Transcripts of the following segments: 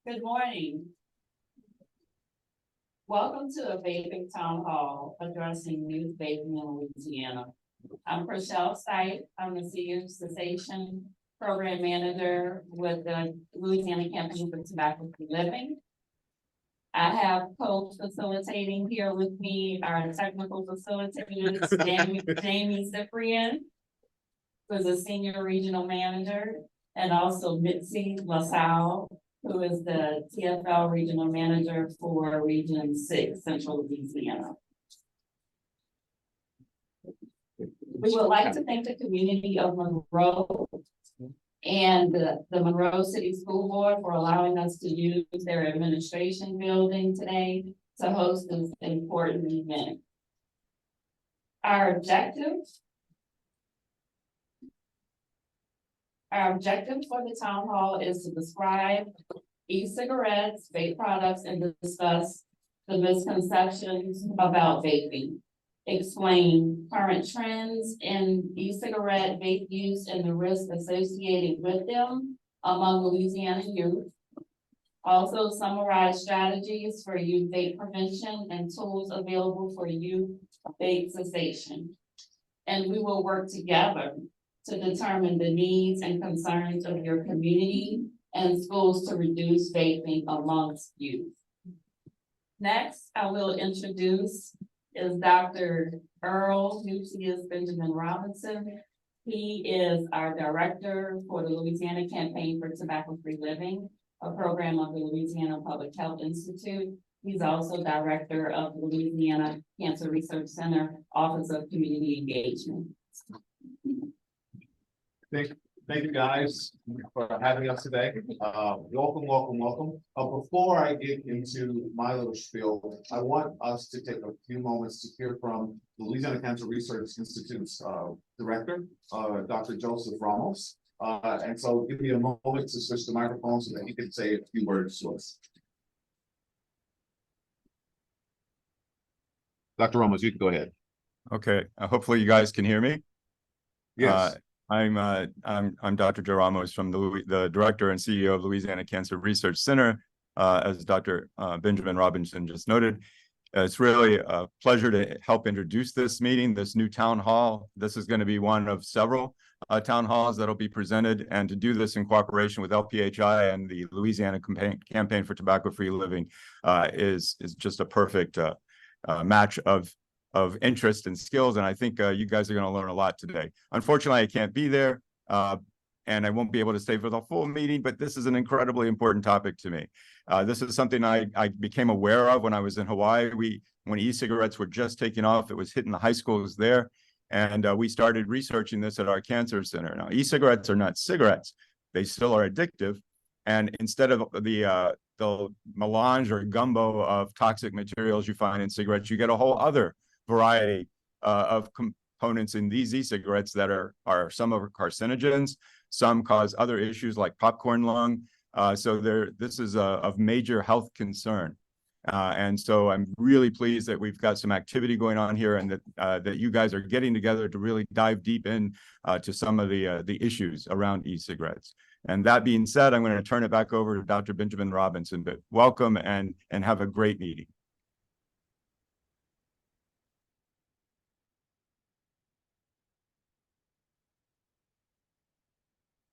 Good morning. Welcome to a vaping town hall addressing youth vaping in Louisiana. I'm Rochelle Stipe. I'm the Senior Cessation Program Manager with the Louisiana Campaign for Tobacco-Free Living. I have co-facilitating here with me our technical facilitators, Jamie Cyprian, who's a Senior Regional Manager, and also Mitzi LaSalle, who is the TFL Regional Manager for Region 6, Central Louisiana. We would like to thank the community of Monroe and the Monroe City School Board for allowing us to use their administration building today to host this important event. Our objective for the town hall is to describe e-cigarettes, vape products, and discuss the misconceptions about vaping. Explain current trends in e-cigarette vape use and the risks associated with them among Louisiana youth. Also summarize strategies for youth vape prevention and tools available for youth vape cessation. And we will work together to determine the needs and concerns of your community and schools to reduce vaping amongst youth. Next, I will introduce is Dr. Earl Nucius Benjamin Robinson. He is our director for the Louisiana Campaign for Tobacco-Free Living, a program of the Louisiana Public Health Institute. He's also director of the Louisiana Cancer Research Center, Office of Community Engagement. Thank you guys for having us today. Welcome. Before I get into my little spiel, I want us to take a few moments to hear from the Louisiana Cancer Research Institute's director, Dr. Joseph Ramos. And so give me a moment to switch the microphone so that he can say a few words to us. Dr. Ramos, you can go ahead. Okay, hopefully you guys can hear me. Yes. I'm Dr. Joe Ramos from the director and CEO of Louisiana Cancer Research Center, as Dr. Benjamin Robinson just noted. It's really a pleasure to help introduce this meeting, this new town hall. This is going to be one of several town halls that'll be presented, and to do this in cooperation with LPHI and the Louisiana Campaign for Tobacco-Free Living is just a perfect match of interest and skills, and I think you guys are going to learn a lot today. Unfortunately, I can't be there, and I won't be able to stay for the full meeting, but this is an incredibly important topic to me. This is something I became aware of when I was in Hawaii. When e-cigarettes were just taking off, it was hitting the high schools there, and we started researching this at our cancer center. Now, e-cigarettes are not cigarettes. They still are addictive, and instead of the melange or gumbo of toxic materials you find in cigarettes, you get a whole other variety of components in these e-cigarettes that are some are carcinogens, some cause other issues like popcorn lung. So this is of major health concern. And so I'm really pleased that we've got some activity going on here, and that you guys are getting together to really dive deep in to some of the issues around e-cigarettes. And that being said, I'm going to turn it back over to Dr. Benjamin Robinson, but welcome and have a great meeting.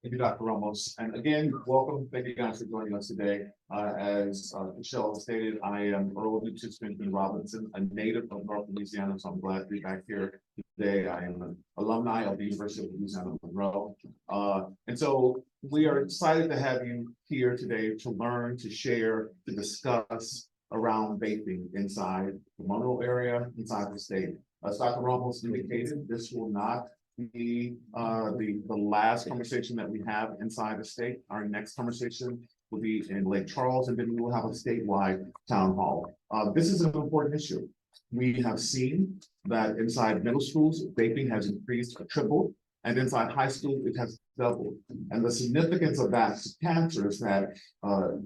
Thank you, Dr. Ramos. And again, welcome. Thank you guys for joining us today. As Michelle stated, I am Earl Nucius Benjamin Robinson, a native of North Louisiana, so I'm glad to be back here today. I am an alumni of the University of Louisiana Monroe. And so we are excited to have you here today to learn, to share, to discuss around vaping inside the Monroe area, inside the state. As Dr. Ramos indicated, this will not be the last conversation that we have inside the state. Our next conversation will be in Lake Charles, and then we will have a statewide town hall. This is an important issue. We have seen that inside middle schools, vaping has increased or tripled, and inside high school, it has doubled. And the significance of that to cancer is that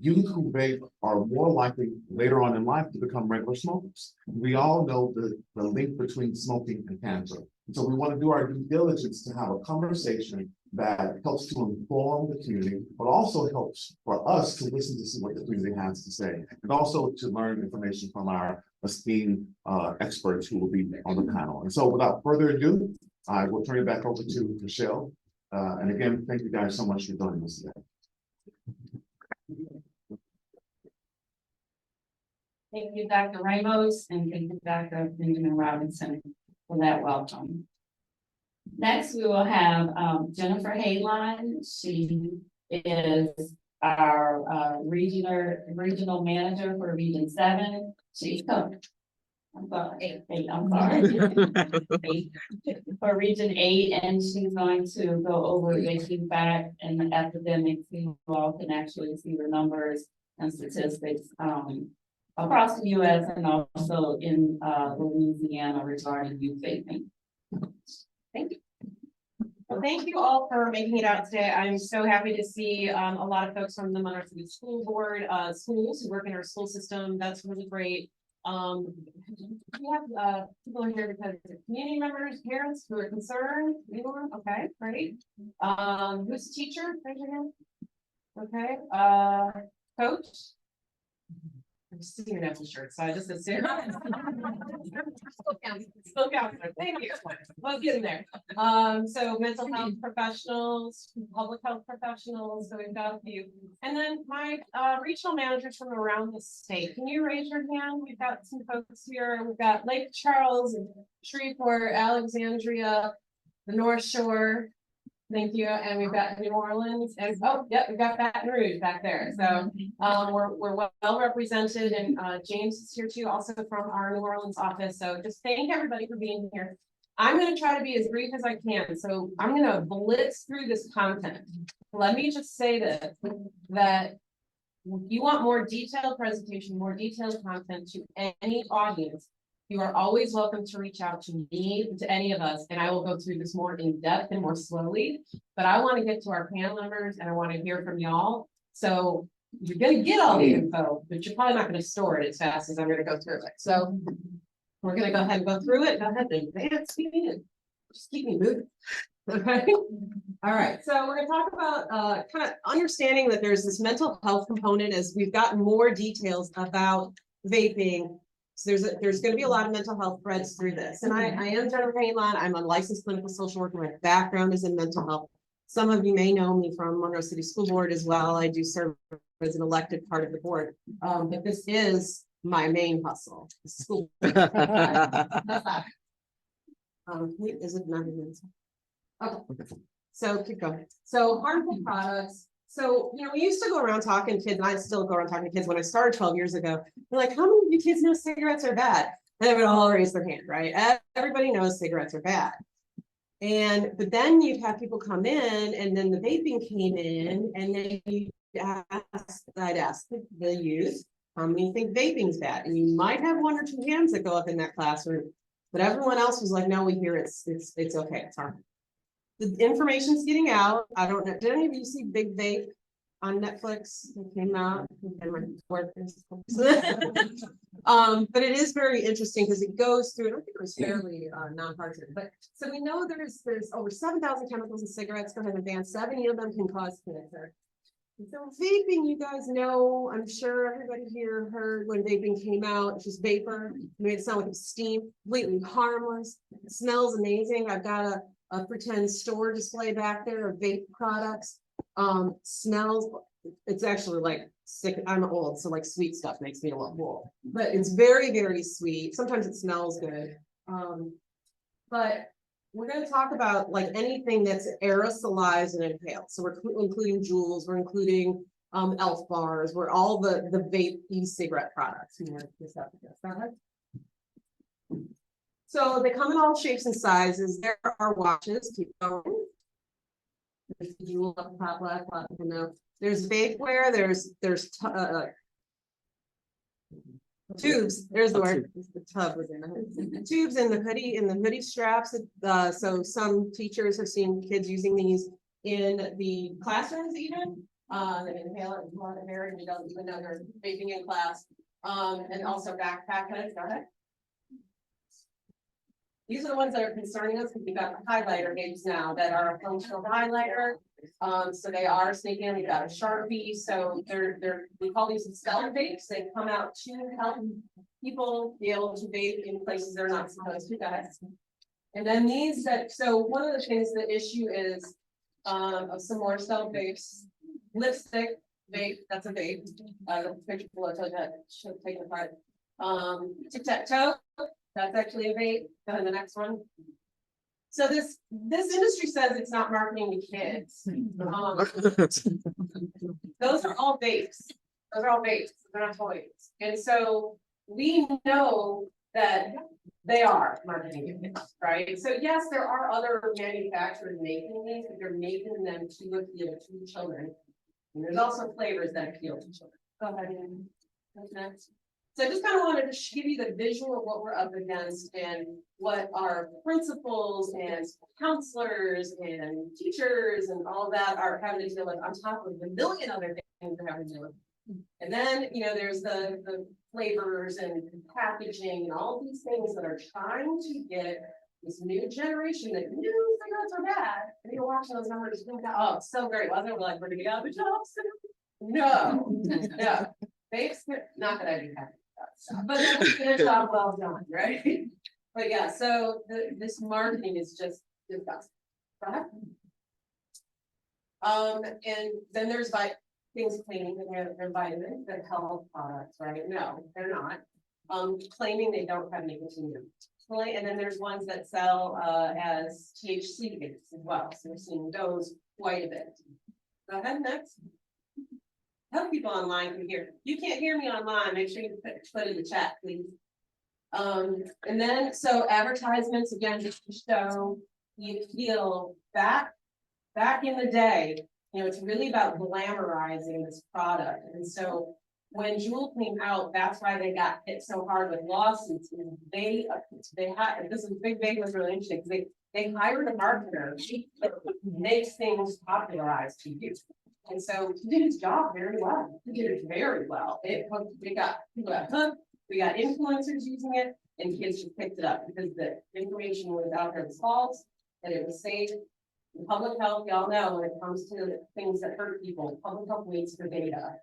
youth who vape are more likely later on in life to become regular smokers. We all know the link between smoking and cancer. And so we want to do our due diligence to have a conversation that helps to inform the community, but also helps for us to listen to see what the community has to say, and also to learn information from our esteemed experts who will be on the panel. And so without further ado, I will turn it back over to Michelle. And again, thank you guys so much for joining us today. Thank you, Dr. Ramos, and thank you, Dr. Benjamin Robinson, for that welcome. Next, we will have Jennifer Hayline. She is our regional manager for Region 7. I'm sorry, I'm sorry. For Region 8, and she's going to go over the back and the epidemics. You all can actually see the numbers and statistics across the U.S. and also in Louisiana regarding youth vaping. Thank you. Well, thank you all for making it out today. I'm so happy to see a lot of folks from the Monroe City School Board, schools who work in our school system. That's really great. We have people here because they're community members, parents who are concerned. Anyone? Okay, great. Who's a teacher? Raise your hand. Okay. Coach. I'm seeing your national shirt, so I just assume. Still counselor. Thank you. Let's get in there. So mental health professionals, public health professionals. So we've got a few, and then my regional managers from around the state. Can you raise your hand? We've got some folks here. We've got Lake Charles and Shreveport, Alexandria, the North Shore. Thank you. And we've got New Orleans, and oh, yep, we've got Baton Rouge back there. So we're well represented, and James is here too, also from our New Orleans office. So just thank everybody for being here. I'm going to try to be as brief as I can. So I'm going to blitz through this content. Let me just say that if you want more detailed presentation, more detailed content to any audience, you are always welcome to reach out to me, to any of us, and I will go through this more in depth and more slowly. But I want to get to our panel members, and I want to hear from y'all. So you're going to get all the info, but you're probably not going to store it as fast as I'm going to go through it. So we're going to go ahead and go through it. Go ahead and advance me and just keep me moving. Okay. All right. So we're going to talk about kind of understanding that there's this mental health component as we've gotten more details about vaping. So there's going to be a lot of mental health threads through this. And I am Jennifer Hayline. I'm a licensed clinical social worker. My background is in mental health. Some of you may know me from Monroe City School Board as well. I do serve as an elected part of the board. But this is my main hustle, the school. Is it not? Okay. So keep going. So harmful products. So, you know, we used to go around talking to kids, and I still go around talking to kids. When I started 12 years ago, they're like, how many of you kids know cigarettes are bad? And they would all raise their hand, right? Everybody knows cigarettes are bad. But then you'd have people come in, and then the vaping came in, and then I'd ask the youth, how many think vaping's bad? And you might have one or two hands that go up in that classroom, but everyone else was like, no, we hear it's okay, it's harmful. The information's getting out. I don't know. Did any of you see Big Vape on Netflix? It came out. But it is very interesting because it goes through. I don't think it was fairly nonpartisan. But so we know there's over 7,000 chemicals in cigarettes. Go ahead and advance. 70 of them can cause cancer. So vaping, you guys know, I'm sure everybody here heard when vaping came out, it's just vapor. It made it sound like it's steam, completely harmless. It smells amazing. I've got a pretend store display back there of vape products. Smells, it's actually like sick. I'm old, so like sweet stuff makes me a little cool, but it's very, very sweet. Sometimes it smells good. But we're going to talk about like anything that's aerosolized and inhaled. So we're including Juuls, we're including Elf bars, we're all the vape e-cigarette products. So they come in all shapes and sizes. There are watches. Keep going. There's the Juul up top left. There's vapeware. There's tubes. There's the word. The tub was in the tubes in the hoodie straps. So some teachers have seen kids using these in the classrooms even. They inhale it more than air, and you don't even know they're vaping in class. And also backpack hoodies. Go ahead. These are the ones that are concerning us, because we got highlighter vapes now that are a functional highlighter. So they are sneaking in, we got a Sharpie, so we call these stealth vapes, they come out to help people be able to vape in places they're not supposed to, guys. And then these so one of the things, the issue is, of some more stealth vapes, lipstick vape, that's a vape. The picture below tells you that should have taken apart. Tic-tac-toe, that's actually a vape. Go to the next one. So this industry says it's not marketing to kids. Those are all vapes. Those are all vapes. They're not toys. And so we know that they are marketing to kids, right? So yes, there are other manufacturers making these, but they're making them to appeal to children. And there's also flavors that appeal to children. Go ahead and next. So I just kind of wanted to give you the visual of what we're up against and what our principals and counselors and teachers and all that are having to deal with, on top of the million other things they're having to deal with. And then, you know, there's the flavors and packaging and all these things that are trying to get this new generation that knew cigarettes are bad. And you're watching those numbers, you think, oh, it's so great. Wasn't it? We're like, we're gonna get out of the jobs. No, no. Vapes, not that I do have that, but that's a job well done, right? But yeah, so this marketing is just disgusting. Right? And then there's things claiming that they're vitamins, they're health products, right? No, they're not. Claiming they don't have nicotine in them. And then there's ones that sell as THC vapes as well. So we're seeing those quite a bit. Go ahead, next. Help people online can hear. You can't hear me online. Make sure you put in the chat, please. And then so advertisements again, just to show you feel back in the day, you know, it's really about glamorizing this product. And so when Juul came out, that's why they got hit so hard with lawsuits. And they had, this is big was really interesting because they hired a marketer that makes things popularized to use. And so he did his job very well. He did it very well. We got people got hooked, we got influencers using it, and kids just picked it up because the information was out there was false, that it was safe. In public health, y'all know when it comes to things that hurt people, public health waits for data.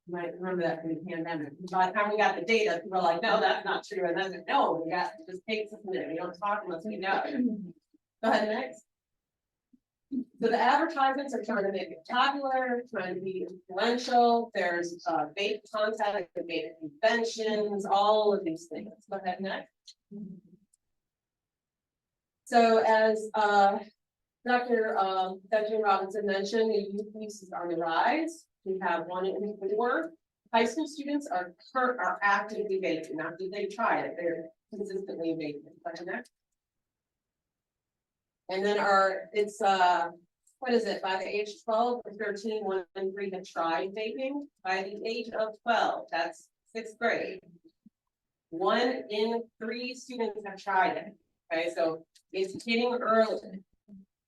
You might remember that from the pandemic. By the time we got the data, people were like, no, that's not true. And then no, we got it just takes us a minute. We don't talk unless we know. Go ahead, next. So the advertisements are trying to make it popular, trying to be influential. There's vape content, vape conventions, all of these things. Go ahead, next. So as Dr. Robinson mentioned, the youth use is on the rise. We have 1 in 4 high school students are actively vaping. Not that they try it, they're consistently vaping. Go ahead, next. And then it's what is it, by the age 12 or 13, 1 in 3 have tried vaping. By the age of 12, that's 6th grade. 1 in 3 students have tried it. Okay, so it's getting early.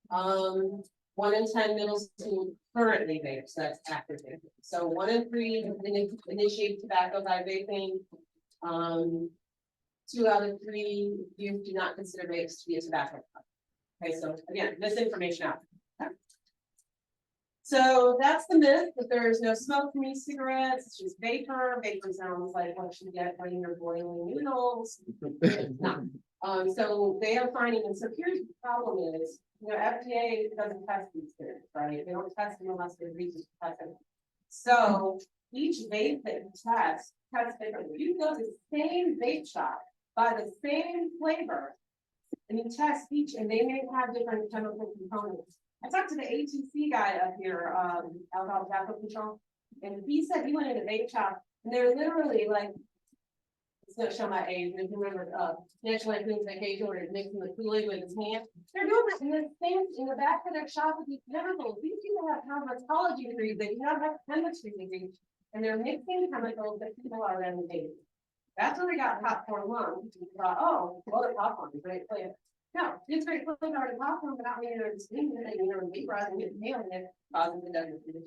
1 in 10 middle school currently vapes, so that's active vaping. So 1 in 3 initiate tobacco by vaping. 2 out of 3 youth do not consider vapes to be a tobacco product. Okay, so again, misinformation out. Okay. So that's the myth that there's no smoke from e-cigarettes, it's just vapor. Vapor sounds like what you get when you're boiling noodles. It's not. So they are finding, and so here's the problem is, you know, FDA doesn't test these things, right? They don't test them unless they reach to test them. So each vape that you test differently. You go to the same vape shop, buy the same flavor, and you test each, and they may have different chemical components. I talked to the ATC guy up here, alcohol tobacco control, and he said he went in a vape shop, and they're literally like, it's gonna show my age, if you remember, National Lampoon's Vacation, where he's mixing the Kool-Aid with his hand. They're doing this in the same, in the back of their shop with these chemicals. These people have cosmetology degrees, they do not have chemistry degrees, and they're mixing chemicals that people are then dating. That's when they got popcorn lung. We thought, oh, well, they're popcorn, great flavor. No, it's great flavor already popcorn, but not when you're steaming it and you're vaporizing it and inhaling it, causing the condition.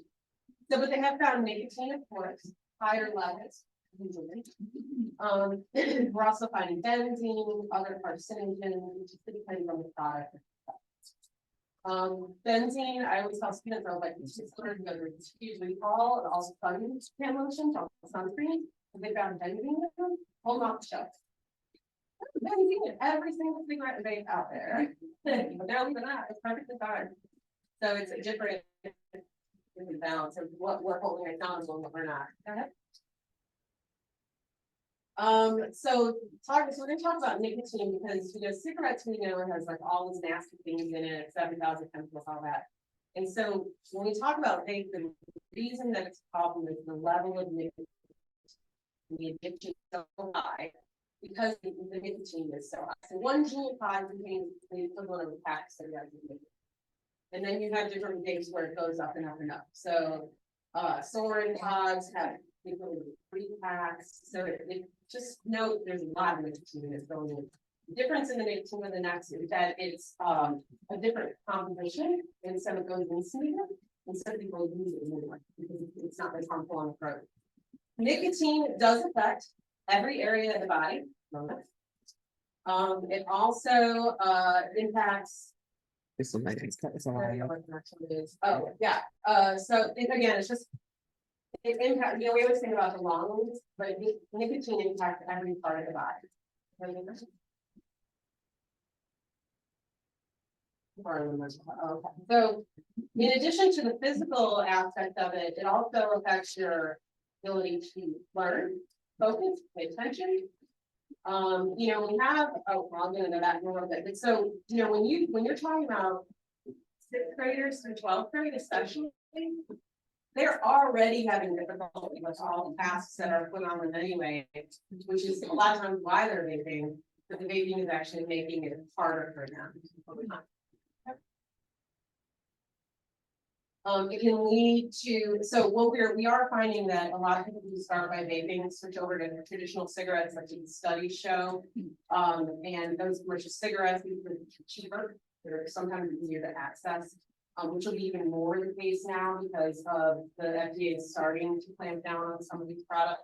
So, but they have found nicotine, of course, higher levels. We're also finding benzene, other carcinogens, depending on the product. Benzene, I always tell students, I was like, it's just sort of go through this huge recall and also sun tan lotions on sunscreen. And they found benzene in them, hold off the shelf. Benzene in every single cigarette and vape out there. But they're leaving that, it's perfectly fine. So it's a different balance of what we're holding accountable and what we're not. Go ahead. So we're gonna talk about nicotine because, you know, cigarettes we know has like all these nasty things in it, 7,000 chemicals, all that. And so when we talk about vape, the reason that it's a problem is the level of nicotine, the addiction is so high because the nicotine is so high. So one joule pod contains the equivalent of a pack of cigarettes. And then you have different vapes where it goes up and up and up. So Soren pods have 3 packs. So it just note there's a lot of nicotine that's going in. The difference in the nicotine and the next is that it's a different composition, and so it goes in smoother, and some people use it more because it's not as harmful on the throat. Nicotine does affect every area of the body. It also impacts. This one might be cut this off. Oh, yeah. So again, it's just it impacts, you know, we always think about the lungs, but nicotine impacts every part of the body. Okay. So in addition to the physical aspect of it, it also affects your ability to learn, focus, pay attention. You know, we have, oh, well, I'm gonna go back a little bit, but so, you know, when you're talking about 6th graders through 12th grade, especially, they're already having difficulty with all the tasks that are put on them anyway, which is a lot of times why they're vaping, but the vaping is actually making it harder for them. It can lead to, so what we are finding that a lot of people who start by vaping switch over to traditional cigarettes, like these studies show. And those commercial cigarettes, these are cheaper, they're sometimes easier to access, which will be even more the case now because of the FDA is starting to clamp down on some of these products,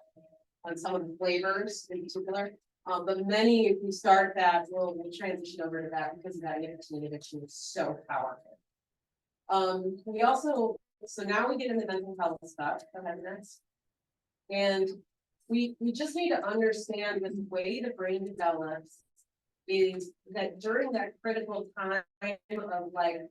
on some of the flavors in particular. But many, if you start that, will transition over to that because that nicotine addiction is so powerful. We also, so now we get into mental health stuff. Go ahead, next. And we just need to understand that the way the brain develops is that during that critical time of like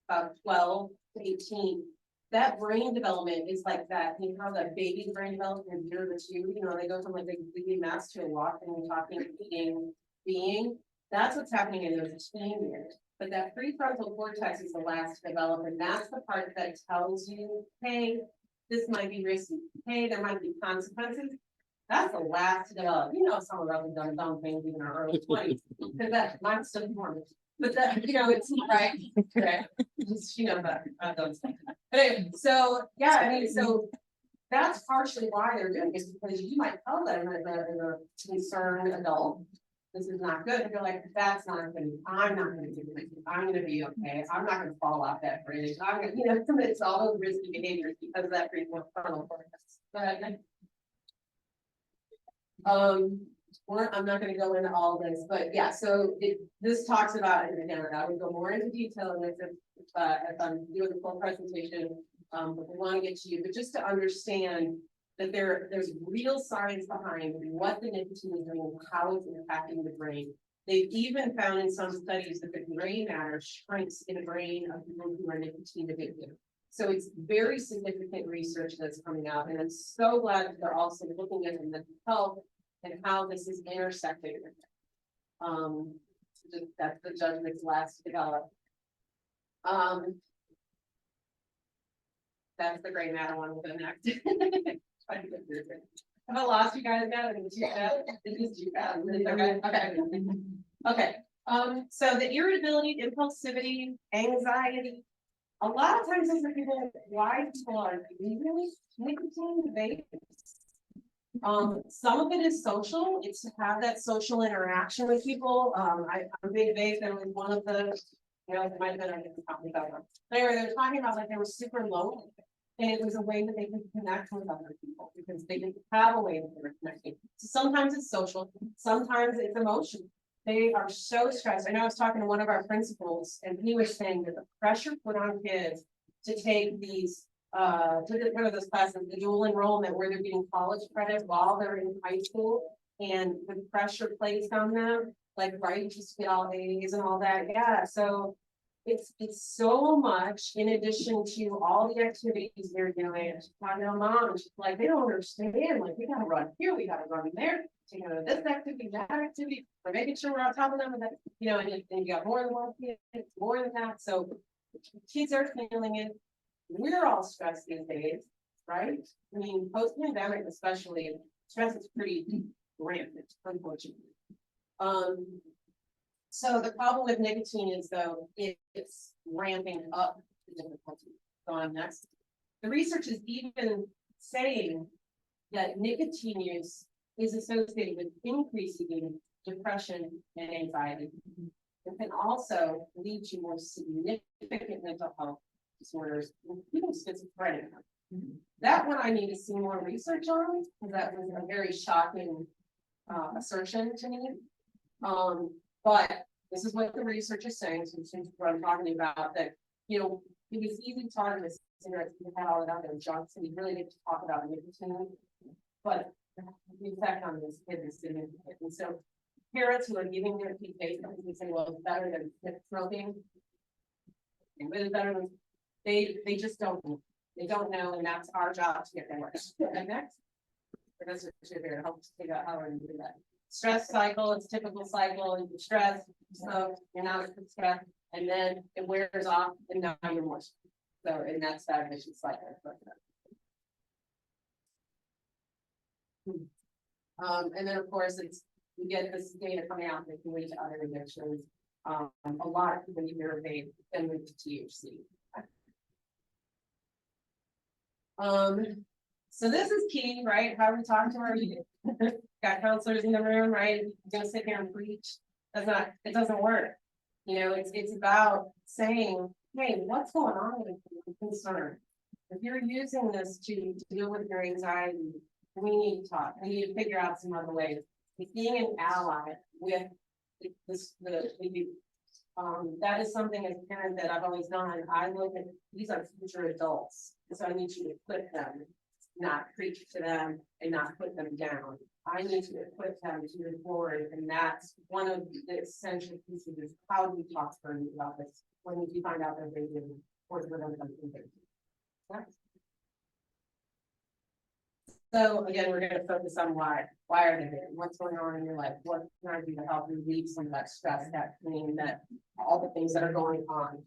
about 12 to 18, that brain development is like that. You know how that baby brain develops from 0 to 2, you know, they go from like a completely mess to a walking, talking, eating, being. That's what's happening in those teen years. But that prefrontal cortex is the last to develop, and that's the part that tells you, hey, this might be risky. Hey, there might be consequences. That's the last to develop. You know, some of us have done dumb things even in our early 20s, because that mine's still dormant. But that, you know, it's right. Okay. Just, you know, that those things. But anyway, so yeah, I mean, so that's partially why they're doing it, because you might tell them as a concerned adult, this is not good. You're like, that's not good. I'm not going to do it. I'm going to be okay. I'm not going to fall off that bridge. I'm going to, you know, it's all those risky behaviors because of that prefrontal cortex. But I'm not going to go into all this, but yeah. So this talks about, and again, I would go more into detail in this if I'm doing the full presentation. But we want to get to you, but just to understand that there's real science behind what the nicotine is doing, how it's impacting the brain. They've even found in some studies that the gray matter shrinks in the brain of people who are nicotine addicted. So it's very significant research that's coming out, and I'm so glad that they're also looking at the mental health and how this is intersecting. That's the judgment's last to develop. That's the gray matter one with the next. Have I lost you guys now? Is it too bad? Okay. So the irritability, impulsivity, anxiety. A lot of times those are people, why people are using nicotine vapes. Some of it is social. It's to have that social interaction with people. I'm a big vape, and was one of the, you know, it might have been a company about one. Anyway, they're talking about like they were super lonely. And it was a way that they could connect with other people because they didn't have a way that they were connecting. So sometimes it's social, sometimes it's emotional. They are so stressed. I know I was talking to one of our principals and he was saying that the pressure put on kids to take these, one of those classes, the dual enrollment where they're getting college credit while they're in high school. And the pressure placed on them, like, right, just get all A's and all that. Yeah, so it's so much in addition to all the activities they're doing. I know mom, she's like, they don't understand, like, we gotta run here, we gotta run there, you know, this activity, that activity, we're making sure we're on top of them, and that, you know, and you got more than one kid, more than that, so kids are feeling it. We're all stressed these days, right? I mean, post-pandemic especially, stress is pretty rampant, unfortunately. So the problem with nicotine is though, it's ramping up the difficulty. So on next. The research is even saying that nicotine use is associated with increasing depression and anxiety. It can also lead to more significant mental health disorders, including schizophrenia. That one I need to see more research on, because that was a very shocking assertion to me. But this is what the research is saying, so since what I'm talking about, that, you know, it was easy to talk about cigarettes, we had all that other junk, so we really need to talk about nicotine. But the effect on this kid is significant. And so parents who are giving their kids vaping, we say, well, it's better than smoking. And really better than they just don't know, and that's our job to get them worse. And next, that's what you're here to help figure out how we're gonna do that. Stress cycle, it's typical cycle, and stress, so you're not stressed, and then it wears off, and now you're more stressed. So, and that's that vicious cycle. And then of course you get this data coming out that can lead to other addictions. A lot of people hear of vape then move to THC. So this is key, right? How we talk to our youth. Got counselors in the room, right? You're gonna sit here and preach. It doesn't work. You know, it's about saying, hey, what's going on with your concern? If you're using this to deal with your anxiety, we need to talk. We need to figure out some other ways. Being an ally with the youth. That is something as a parent that I've always done. I look at these are future adults, so I need you to equip them, not preach to them and not put them down. I need to equip them to move forward, and that's one of the essential pieces is how do we talk to them about this when you find out that they did work with them. So again, we're going to focus on why are they there? What's going on in your life? What can I do to help relieve some of that stress, that pain, that all the things that are going on?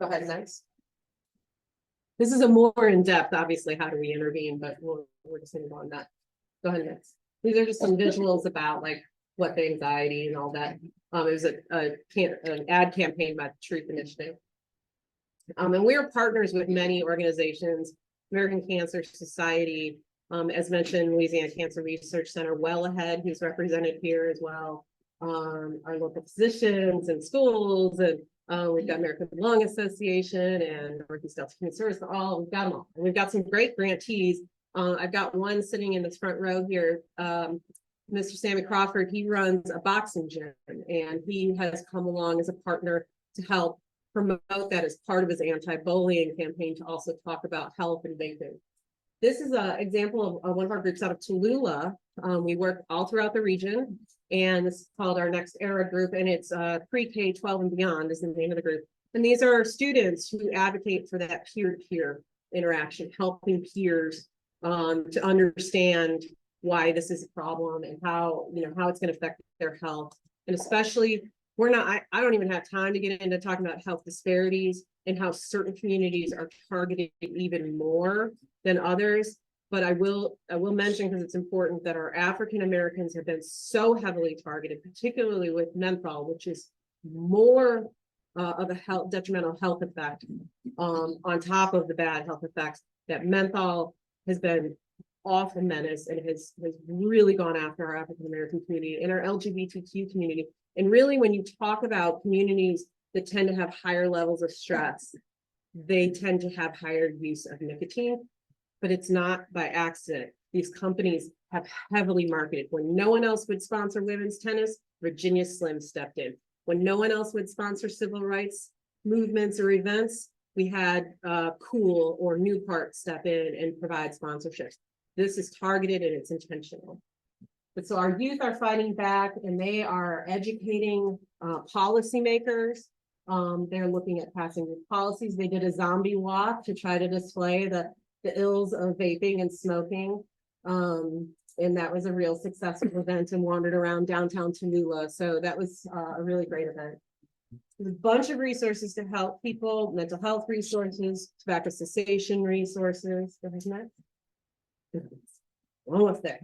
Go ahead, next. This is a more in-depth, obviously, how do we intervene, but we're just going to go on that. Go ahead, next. These are just some visuals about like what the anxiety and all that. It was an ad campaign by the Truth Initiative. And we are partners with many organizations, American Cancer Society, as mentioned, Louisiana Cancer Research Center, Well Ahead, who's represented here as well. Our local physicians and schools, and we've got American Lung Association and Northeast Delta Community Service. We've got them all. And we've got some great grantees. I've got one sitting in this front row here. Mr. Sammy Crawford, he runs a boxing gym, and he has come along as a partner to help promote that as part of his anti-bullying campaign, to also talk about health and vaping. This is an example of one of our groups out of Tallulah. We work all throughout the region, and this is called our Next Era group, and it's pre-K 12 and beyond is the name of the group. And these are students who advocate for that peer-to-peer interaction, helping peers to understand why this is a problem and how it's going to affect their health. And especially, I don't even have time to get into talking about health disparities and how certain communities are targeted even more than others. But I will mention, because it's important, that our African Americans have been so heavily targeted, particularly with menthol, which is more of a detrimental health effect on top of the bad health effects. That menthol has been off a menace and has really gone after our African American community and our LGBTQ community. And really, when you talk about communities that tend to have higher levels of stress, they tend to have higher use of nicotine, but it's not by accident. These companies have heavily marketed. When no one else would sponsor women's tennis, Virginia Slim stepped in. When no one else would sponsor civil rights movements or events, we had Cool or Newport step in and provide sponsorships. This is targeted and it's intentional. But so our youth are fighting back and they are educating policymakers. They're looking at passing new policies. They did a zombie walk to try to display the ills of vaping and smoking. And that was a real successful event and wandered around downtown Tallulah. So that was a really great event. There's a bunch of resources to help people, mental health resources, tobacco cessation resources. What is next? Almost there.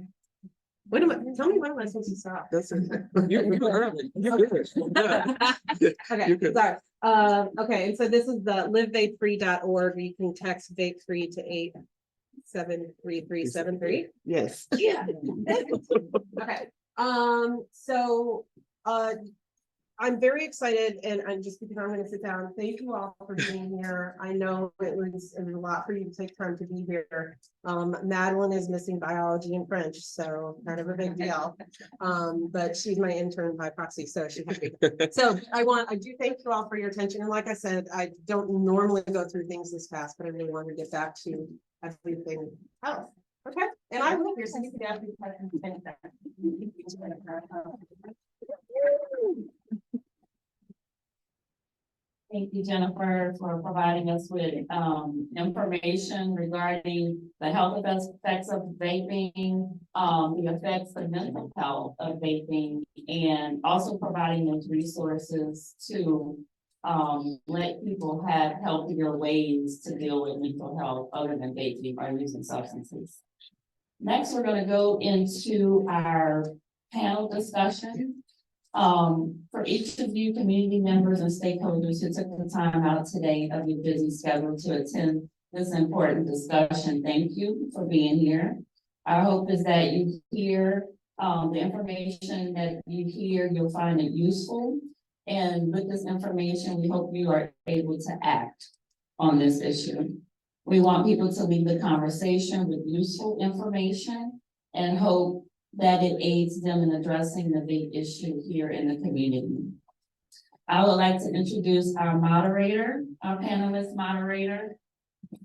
What am I, tell me when am I supposed to stop? You're early. You're good. Okay, You're good. sorry. Okay, and so this is the livevapefree.org. You can text vape free to 8733373. Yes. Yeah. Okay, so, I'm very excited and I'm just because I'm gonna sit down. Thank you all for being here. I know it was a lot for you to take time to be here. Madeline is missing biology and French, so kind of a big deal. But she's my intern by proxy, so she had to. So I do thank you all for your attention. And like I said, I don't normally go through things this fast, but I really want to get back to everything else. Okay, and I will hear some of the other questions. Thank you, Jennifer, for providing us with information regarding the health effects of vaping, the effects of mental health of vaping, and also providing those resources to let people have healthier ways to deal with mental health other than vaping or using substances. Next, we're going to go into our panel discussion. For each of you community members and stakeholders who took the time out today of your busy schedule to attend this important discussion, thank you for being here. Our hope is that you hear the information that you hear, you'll find it useful. And with this information, we hope you are able to act on this issue. We want people to leave the conversation with useful information and hope that it aids them in addressing the vape issue here in the community. I would like to introduce our moderator, our panelist moderator,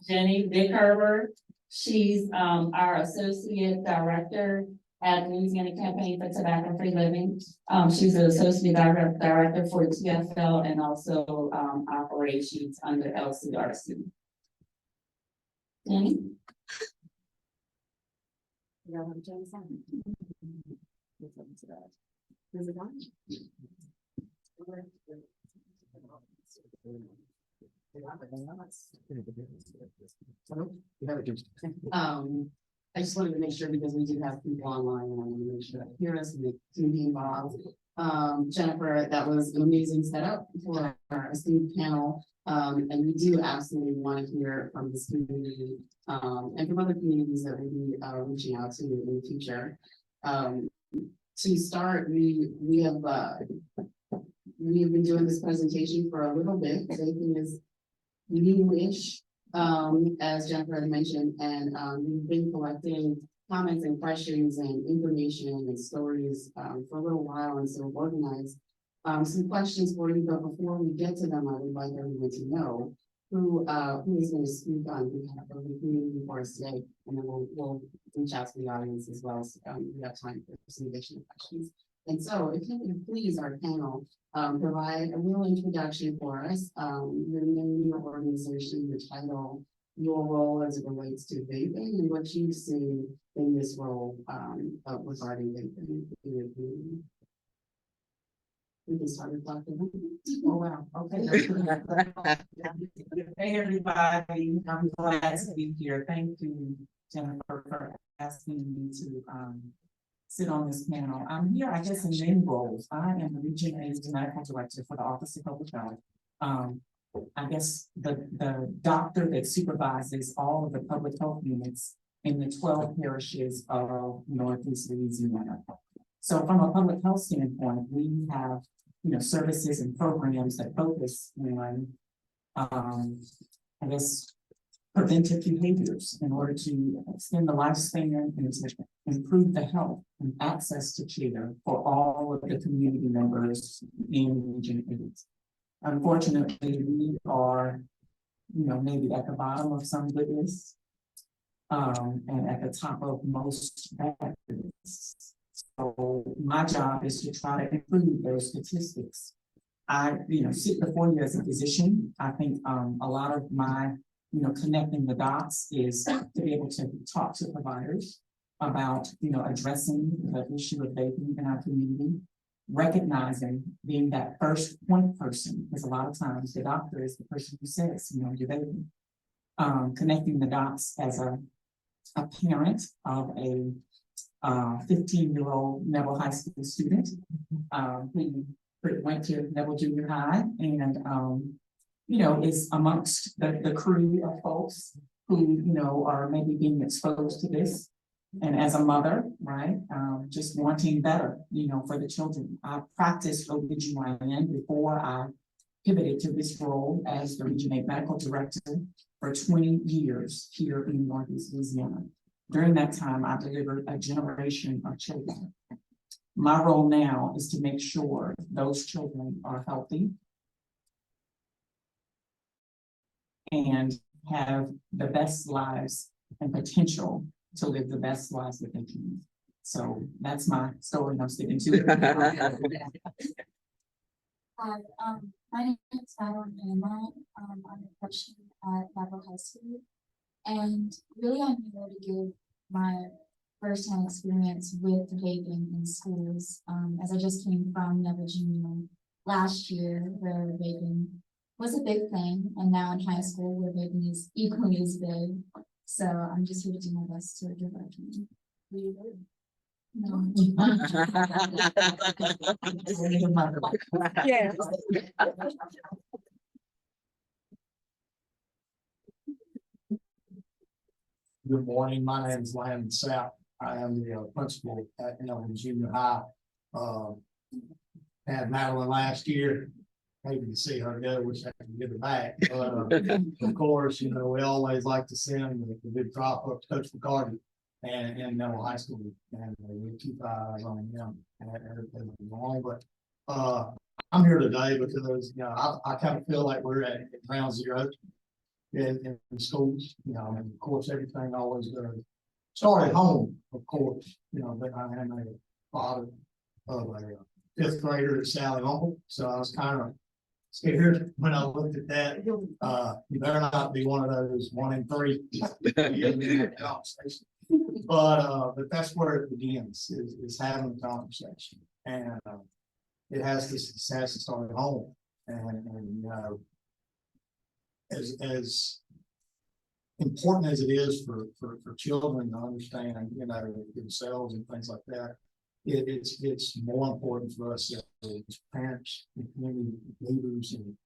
Jenny Dickerber. She's our Associate Director at Louisiana Campaign for Tobacco-Free Living. She's the Associate Director for TFL and also operations under LCRC. Jenny? I just wanted to make sure because we do have people online and I want to make sure that hear us and they can be involved. Jennifer, that was an amazing setup for our esteemed panel. And we do absolutely want to hear from this community and from other communities that we'll be reaching out to in the future. To start, we have been doing this presentation for a little bit. Vaping is new-ish, as Jennifer had mentioned, and we've been collecting comments and questions and information and stories for a little while, and so organized some questions for you. But before we get to them, I would like everyone to know who is going to speak on behalf of the community for us today, and then we'll reach out to the audience as well. So we have time for some additional questions. And so, if you could please, our panel, provide a little introduction for us, your name, your organization, your title, your role as it relates to vaping, and what you've seen in this role regarding vaping in your community. We can start with Dr. Oh, wow. Okay. Hey, everybody. I'm glad to be here. Thank you, Jennifer, for asking me to sit on this panel. I'm here, I guess, in many roles. I am the Regional Medical Director for the Office of Public Health. I guess the doctor that supervises all of the public health units in the 12 parishes of Northeast Louisiana. So from a public health standpoint, we have services and programs that focus on I guess, preventive behaviors in order to extend the lifespan and to improve the health and access to care for all of the community members in Region 8. Unfortunately, we are, maybe at the bottom of some good lists, and at the top of most bad lists. So my job is to try to improve those statistics. I, sit before you as a physician. I think, a lot of my, connecting the dots is to be able to talk to providers about, addressing the issue of vaping in our community, recognizing being that first point person, because a lot of times the doctor is the person who says, you're vaping. Connecting the dots as a parent of a 15-year-old Neville High School student who went to Neville Junior High and is amongst the crew of folks who are maybe being exposed to this. And as a mother, right, just wanting better, for the children. I practiced OBGYN before I pivoted to this role as the Region 8 Medical Director for 20 years here in Northeast Louisiana. During that time, I delivered a generation of children. My role now is to make sure those children are healthy and have the best lives and potential to live the best lives that they can. So that's my story. I'm sticking to it. Hi, my name is Madeline Emma. I'm a freshman at Neville High School. And really I'm here to give my first-hand experience with vaping in schools. As I just came from Neville Junior last year, where vaping was a big thing, and now in high school where vaping is equally as big. So I'm just here to do my best to give back to you. No. Yeah. Good morning, my name is Landon Sapp. I am the principal at Neville Junior High. Had Madeline last year. Maybe to see her go, wish I could get her back. Of course, we always like to send the big drop up to Coach McCarty and Neville High School, and we keep our eyes on them as long. But I'm here today because I kind of feel like we're at ground zero in schools. Of course, everything always goes start at home, of course. But I am a father of a 5th grader at Sally Uncle, so I was kind of scared when I looked at that. You better not be one of those 1 in 3. But that's where it begins, is having a conversation, and it has to start at home, and as important as it is for children to understand, themselves and things like that, it's more important for us as parents and community leaders and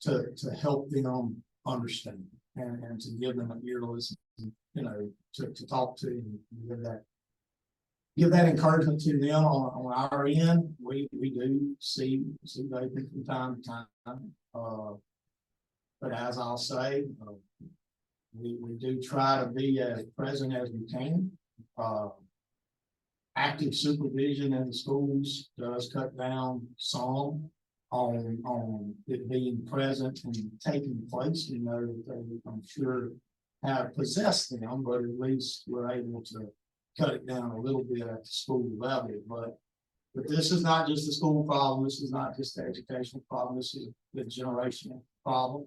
to help them understand and to give them an ear to listen, to talk to and give that encouragement to them on our end. We do see vaping from time to time. But as I'll say, we do try to be as present as we can. Active supervision in the schools does cut down some on it being present and taking place. That they, I'm sure, have possessed them, but at least we're able to cut it down a little bit at the school level. But this is not just a school problem. This is not just an educational problem. This is a generational problem.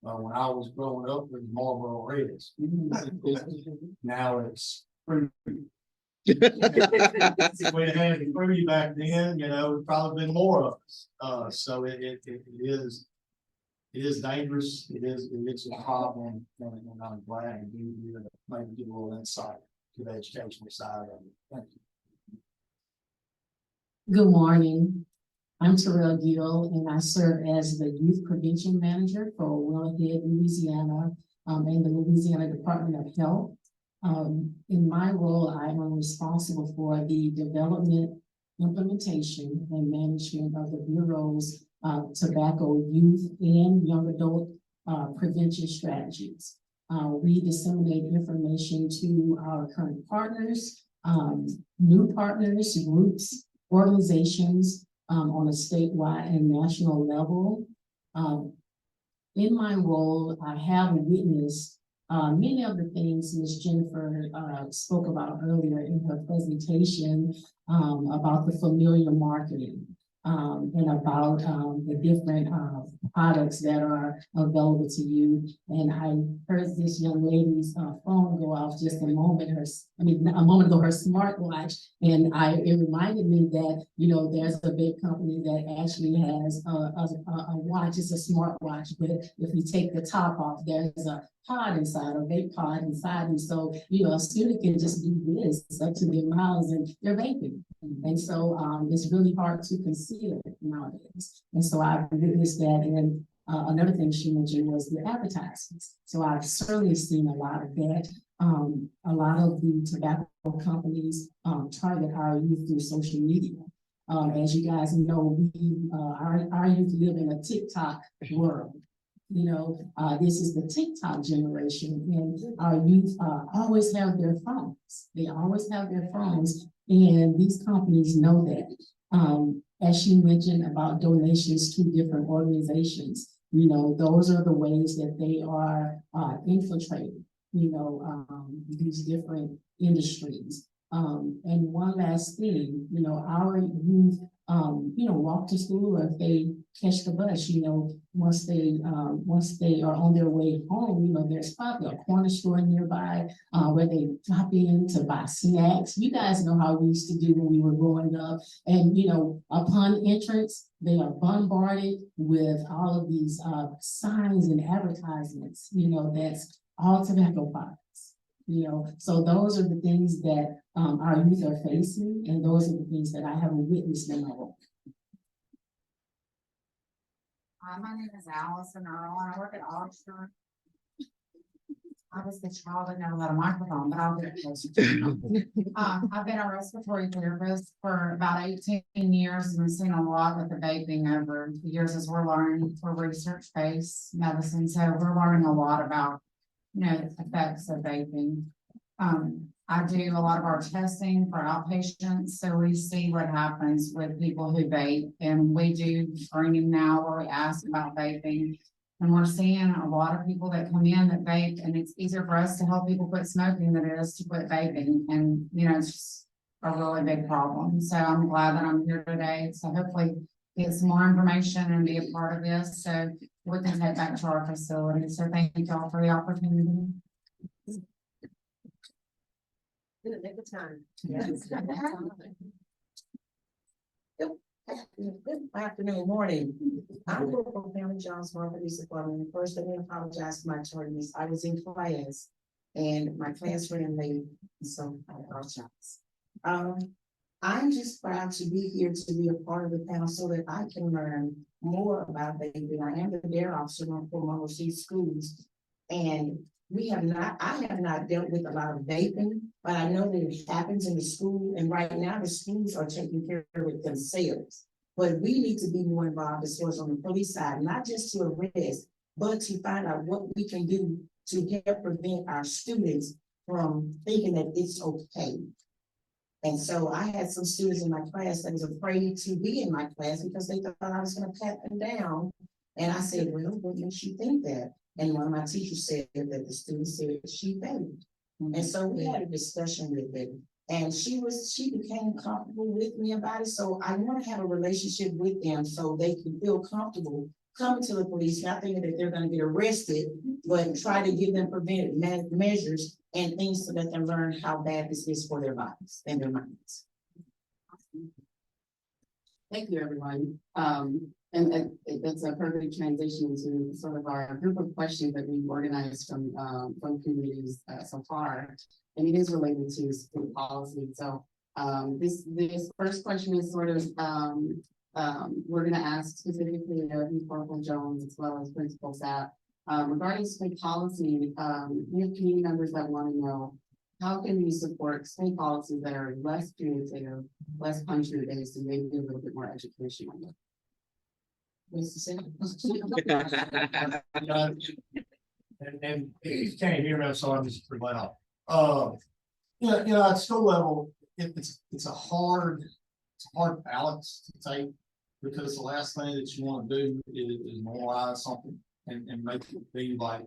When I was growing up, it was Marlboro Reds. Now it's fruit. If we'd had the fruity back then, it'd probably been more of us. So it is dangerous. It's a problem, and I'm glad you maybe give a little insight to the educational side of it. Thank you. Good morning. I'm Terrell Gill, and I serve as the Youth Prevention Manager for Wellhead, Louisiana, in the Louisiana Department of Health. In my role, I am responsible for the development, implementation, and management of the Bureau's tobacco, youth, and young adult prevention strategies. We disseminate information to our current partners, new partners, groups, organizations, on a statewide and national level. In my role, I have witnessed many of the things Ms. Jennifer spoke about earlier in her presentation about the familiar marketing and about the different products that are available to you. And I heard this young lady's phone go off just a moment ago, her smartwatch, and it reminded me that, you know, there's a big company that actually has a watch. It's a smartwatch, but if you take the top off, there's a pod inside, a vape pod inside. And so, you know, a student can just do this up to their mouths and they're vaping. And so it's really hard to conceal it nowadays. And so I've witnessed that. And another thing she mentioned was the advertisements. So I've certainly seen a lot of that. A lot of the tobacco companies target our youth through social media. As you guys know, our youth live in a TikTok world. You know, this is the TikTok generation, and our youth always have their phones. They always have their phones, and these companies know that. As she mentioned about donations to different organizations, you know, those are the ways that they are infiltrating, you know, these different industries. And one last thing, you know, our youth, you know, walk to school, or if they catch the bus, you know, once they are on their way home, you know, there's probably a corner store nearby where they drop in to buy snacks. You guys know how we used to do when we were growing up. And, you know, upon entrance, they are bombarded with all of these signs and advertisements, you know, that's all tobacco products. You know, so those are the things that our youth are facing, and those are the things that I have witnessed in my role. My name is Allison Earl, and I work at Oxford. I was the child that never had a microphone, but I'll get it closer to you. I've been a respiratory therapist for about 18 years, and I've seen a lot with the vaping over the years as we're learning for research-based medicine. So we're learning a lot about, you know, the effects of vaping. I do a lot of our testing for outpatients, so we see what happens with people who vape, and we do screening now where we ask about vaping, and we're seeing a lot of people that come in that vape, and it's easier for us to help people quit smoking than it is to quit vaping, and you know, it's just a really big problem. So I'm glad that I'm here today, so hopefully get some more information and be a part of this, so we can head back to our facility. So thank you all for the opportunity. In the nick of time. Yes. Good afternoon, morning. I'm from Family Johnson, Police Department. First, let me apologize to my attorneys. I was in class and my class ran late, so I apologize. I'm just proud to be here to be a part of the panel so that I can learn more about vaping. I am the dare officer for Monroe schools, and I have not dealt with a lot of vaping, but I know that it happens in the school, and right now the schools are taking care of it themselves. But we need to be more involved as far as on the police side, not just to arrest, but to find out what we can do to help prevent our students from thinking that it's okay. And so I had some students in my class that was afraid to be in my class because they thought I was going to pat them down. And I said, well, what makes you think that? And one of my teachers said that the student said she failed. And so we had a discussion with it. And she became comfortable with me about it. So I want to have a relationship with them so they can feel comfortable coming to the police, not thinking that they're going to get arrested, but try to give them preventive measures and things to let them learn how bad this is for their bodies and their minds. Thank you, everyone. And that's a perfect transition to sort of our group of questions that we've organized from communities so far. And it is related to school policy. So this first question is sort of, we're going to ask specifically Corporal Jones as well as Principal Sapp. Regarding state policy, we have community members that want to know, how can we support state policies that are less punitive, less punishment based, and maybe a little bit more educational? Mr. Singer. And if you can't hear me, I'm sorry, I'm just pretty loud. At school level, it's a hard balance to take. Because the last thing that you want to do is normalize something and make it be like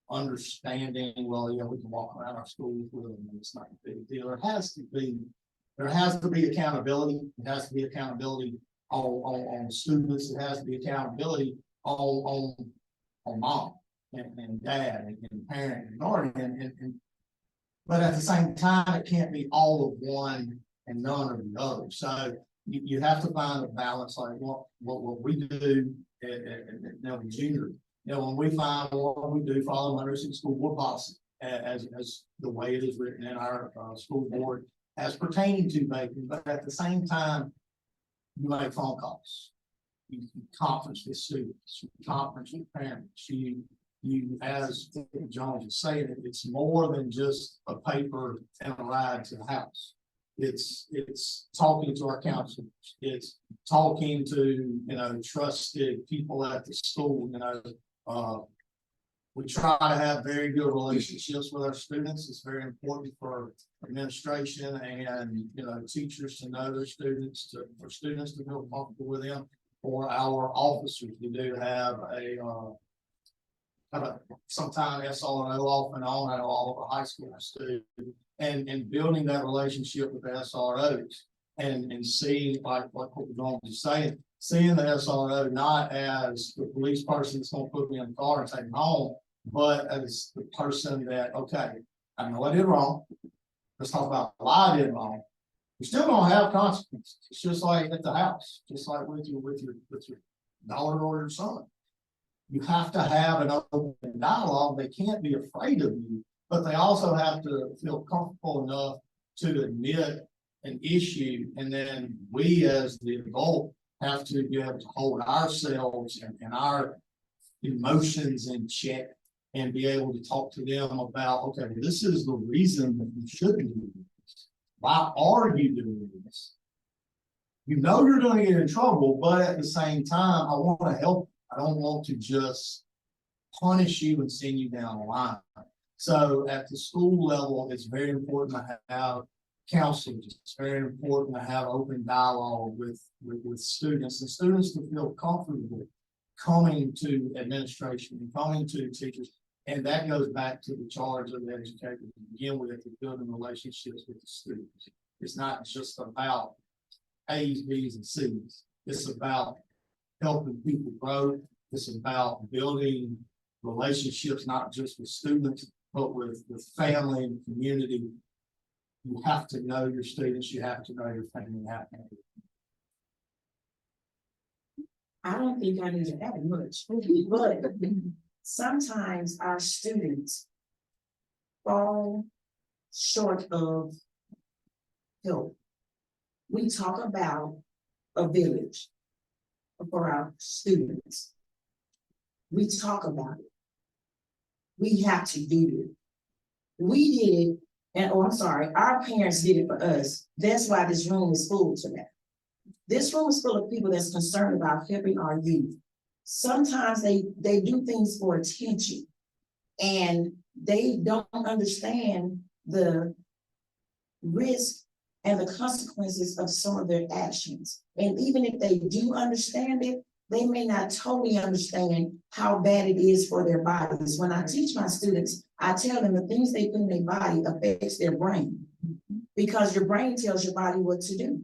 understanding, well, yeah, we can walk around our schools with them, and it's not a big deal. There has to be accountability. It has to be accountability on students. It has to be accountability on mom and dad and parent and guardian. But at the same time, it can't be all of one and none of the other. So you have to find a balance, like what we do at Nelson Junior. When we find what we do for all of our school board policy, as the way it is written in our school board as pertaining to vaping, but at the same time, you make phone calls, you conference with students, you conference with parents, you as John was saying, it's more than just a paper and a ride to the house. It's talking to our counselors. It's talking to, trusted people at the school. We try to have very good relationships with our students. It's very important for administration and, teachers to know their students, for students to feel comfortable with them. For our officers, we do have sometime SRO off and on at all of our high schools too. And building that relationship with the SROs and seeing like what John was saying, seeing the SRO not as the police person that's gonna put me in the car and take me home, but as the person that, okay, I know I did wrong. Let's talk about why I did wrong. You're still gonna have consequences. It's just like at the house, just like with your daughter or your son. You have to have an open dialogue. They can't be afraid of you, but they also have to feel comfortable enough to admit an issue. And then we as the adult have to be able to hold ourselves and our emotions in check and be able to talk to them about, okay, this is the reason that you shouldn't do this. Why are you doing this? You're going to get in trouble, but at the same time, I want to help. I don't want to just punish you and send you down the line. So at the school level, it's very important to have counselors. It's very important to have open dialogue with students, and students to feel comfortable coming to administration and coming to teachers. And that goes back to the charge of the educator to begin with, to building relationships with the students. It's not just about A's, B's, and C's. It's about helping people grow. It's about building relationships, not just with students, but with family and community. You have to know your students, you have to know your family. I don't think I need to add much, but sometimes our students fall short of help. We talk about a village for our students. We talk about it. We have to do it. We did it, and I'm sorry, our parents did it for us. That's why this room is full today. This room is full of people that's concerned about helping our youth. Sometimes they do things for attention, and they don't understand the risk and the consequences of some of their actions. And even if they do understand it, they may not totally understand how bad it is for their bodies. When I teach my students, I tell them the things they put in their body affects their brain, because your brain tells your body what to do.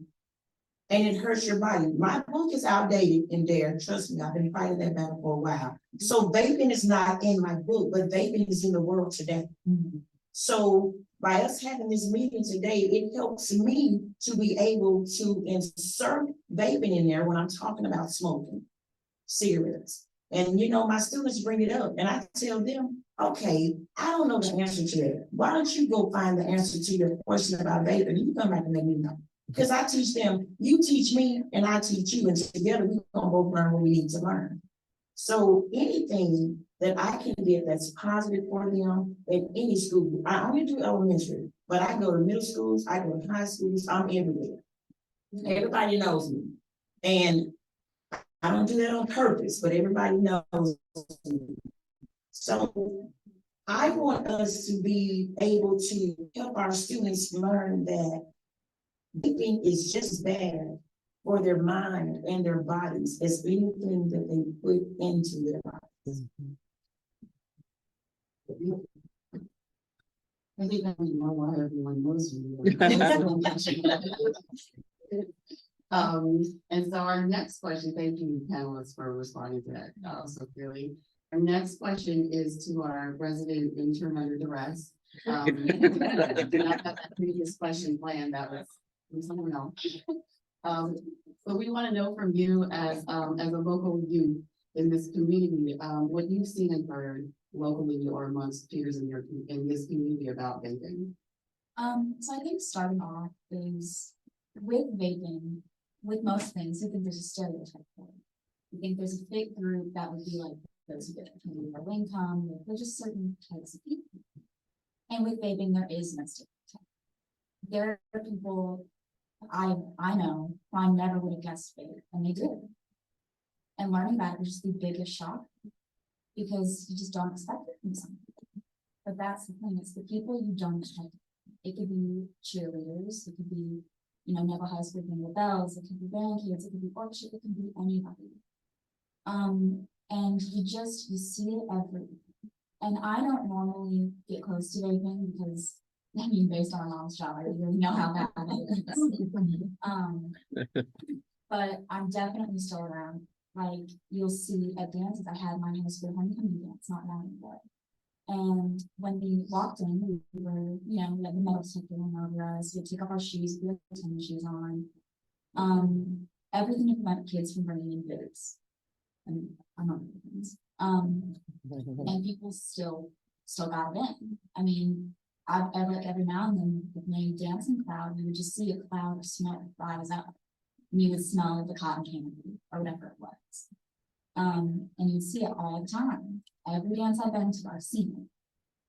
And it hurts your body. My book is outdated in there. Trust me, I've been fighting that battle for a while. So vaping is not in my book, but vaping is in the world today. So by us having this meeting today, it helps me to be able to insert vaping in there when I'm talking about smoking cigarettes. And my students bring it up and I tell them, okay, I don't know the answer to that. Why don't you go find the answer to your question about vaping? You come back and let me know. Because I teach them, you teach me and I teach you, and together we're gonna both learn what we need to learn. So anything that I can get that's positive for them in any school, I only do elementary, but I go to middle schools, I go to high schools, I'm everywhere. Everybody knows me. And I don't do that on purpose, but everybody knows. So I want us to be able to help our students learn that vaping is just bad for their mind and their bodies as anything that they put into their lives. I think that we know why everyone knows you. And so our next question, thank you panelists for responding to that so clearly. Our next question is to our resident intern under duress. I had that previous question planned, that was from someone else. But we want to know from you as a local youth in this community, what you've seen and heard locally or amongst peers in this community about vaping. So I think starting off is with vaping, with most things, I think there's a stereotype for it. I think there's a big group that would be like those who get low income, there's just certain types of people. And with vaping, there is no stereotype. There are people I know I never would have guessed vape, and they did. And learning that was just the biggest shock because you just don't expect it from some people. But that's the thing, it's the people you don't expect. It could be cheerleaders, it could be, you know, Neville High School thing with bells, it could be band kids, it could be orchestra, it could be anybody. And you see it everywhere. And I don't normally get close to vaping because I mean, based on my mom's job, I really know how bad it is. But I'm definitely still around. Like you'll see at dances, I had my high school homecoming dance, not now anymore. And when we walked in, we were, you know, we had the metal detector over us, we'd take off our shoes, we had tennis shoes on. Everything to prevent kids from bringing in vapes. And I'm not things. And people still got it in. I mean, every now and then with my dancing crowd, you would just see a cloud of smoke rise up. And you would smell the cotton candy or whatever it was. And you'd see it all the time. Every dance I've been to, I've seen it.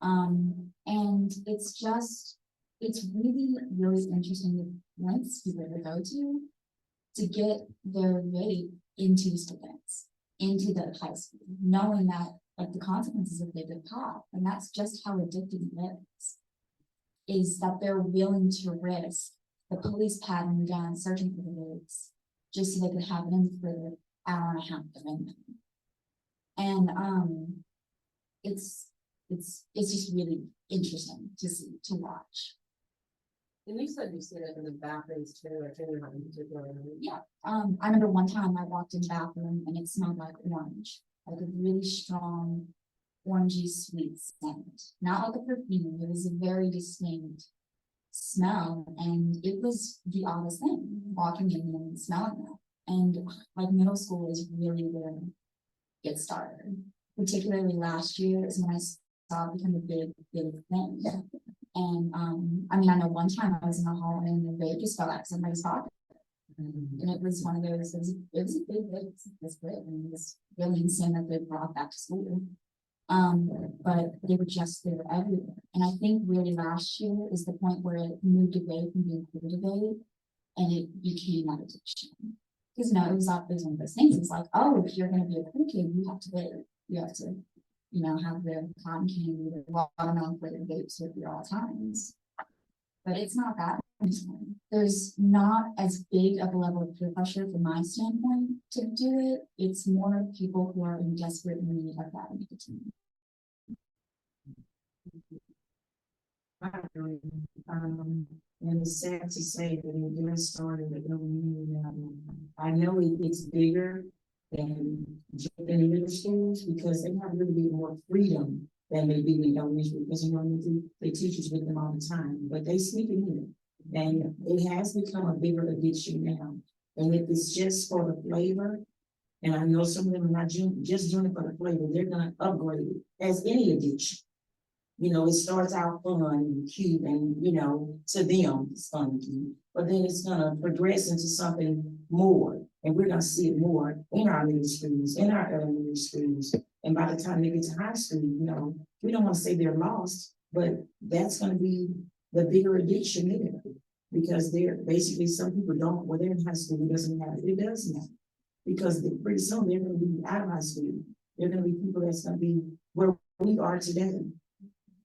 And it's really, really interesting the lengths people would go to get their vape into students, into the high school, knowing that like the consequences of they get caught. And that's just how addicting it is that they're willing to risk the police patting down, searching for the vapes, just so they could have it in for an hour and a half of them. And it's just really interesting to see, to watch. And you said you see it in the bathrooms too, or anyone in particular. Yeah. I remember one time I walked in the bathroom and it smelled like orange, like a really strong orangey sweet scent. Not like a perfume, it was a very distinct smell, and it was the oddest thing, walking in and smelling that. And like middle school is really where it started. Particularly last year is when I saw it become a big thing. And I mean, I know one time I was in the hall and the vape just fell out of somebody's pocket. And it was one of those, it was a big vape, it was great, and it was really insane that they brought back to school. But they were everywhere. And I think really last year is the point where it moved away from being cool to vape and it became that addiction. Because it was one of those things. It's like, oh, if you're gonna be a cool kid, you have to vape. You have to, have the cotton candy, the watermelon flavored vapes with you at all times. But it's not that anymore. There's not as big of a level of peer pressure from my standpoint to do it. It's more people who are in desperate need of that nicotine. I agree. And it's sad to say that it just started with no meaning. I know it's bigger than in middle schools because they have a little bit more freedom than they do in elementary because the teachers with them all the time, but they sneak it in. And it has become a bigger addiction now. And if it's just for the flavor, and I know some of them are not just doing it for the flavor, they're gonna upgrade it as any addiction. It starts out fun and cute and, to them, it's fun and cute, but then it's gonna progress into something more. And we're gonna see it more in our middle schools, in our elementary schools. And by the time they get to high school, we don't wanna say they're lost, but that's gonna be the bigger addiction there. Because they're basically, some people don't, they're in high school, it doesn't matter, it does matter. Because pretty soon they're gonna be out of high school. They're gonna be people that's gonna be where we are today.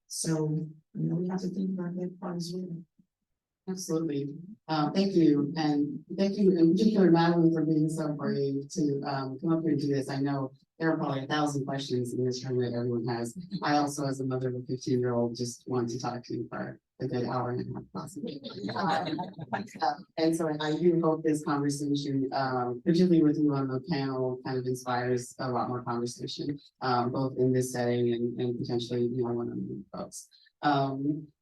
So, we have to think about that part as well. Absolutely. Thank you. And thank you in particular, Madeline, for being so brave to come up here and do this. I know there are probably 1,000 questions in this room that everyone has. I also, as a mother of a 15-year-old, just want to talk to you for a good hour and a half possibly. And so I do hope this conversation, particularly with you on the panel, kind of inspires a lot more conversation, both in this setting and potentially, one-on-one folks.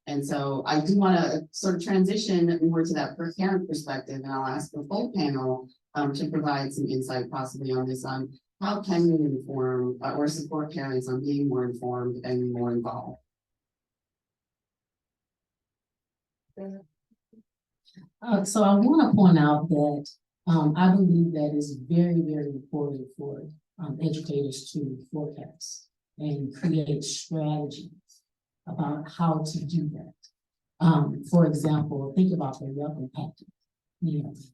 And so I do want to sort of transition more to that parent perspective, and I'll ask the full panel to provide some insight possibly on this, on how can we inform or support parents on being more informed and more involved. So I want to point out that I believe that is very, very important for educators to forecast and create strategies about how to do that. For example, think about the welcome package.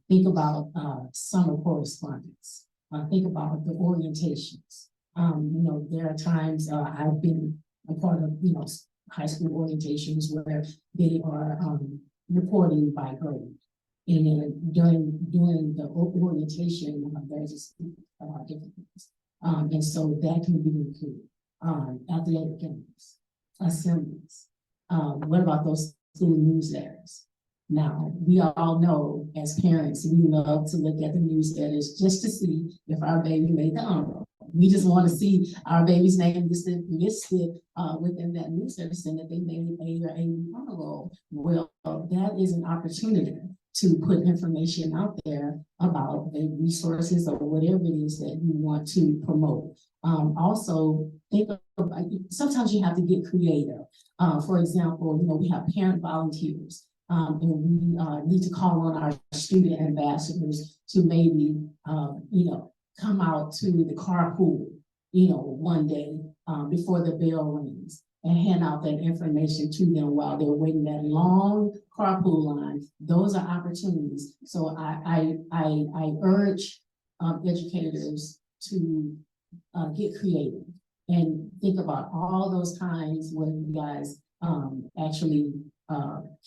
Think about summer correspondence. Think about the orientations. There are times I've been a part of, high school orientations where they are reporting by grade. And during the orientation, there's just a lot of different things. And so that can be included. Athletic games, assemblies. What about those school newsletters? Now, we all know as parents, we love to look at the newsletters just to see if our baby made the honor roll. We just want to see our baby's name listed within that newsletter saying that they made A or A honor roll. Well, that is an opportunity to put information out there about the resources or whatever it is that you want to promote. Also, think of, sometimes you have to get creative. For example, we have parent volunteers. And we need to call on our student ambassadors to maybe, come out to the carpool, one day before the bell rings and hand out that information to them while they're waiting that long carpool line. Those are opportunities. So I urge educators to get creative and think about all those times when you guys actually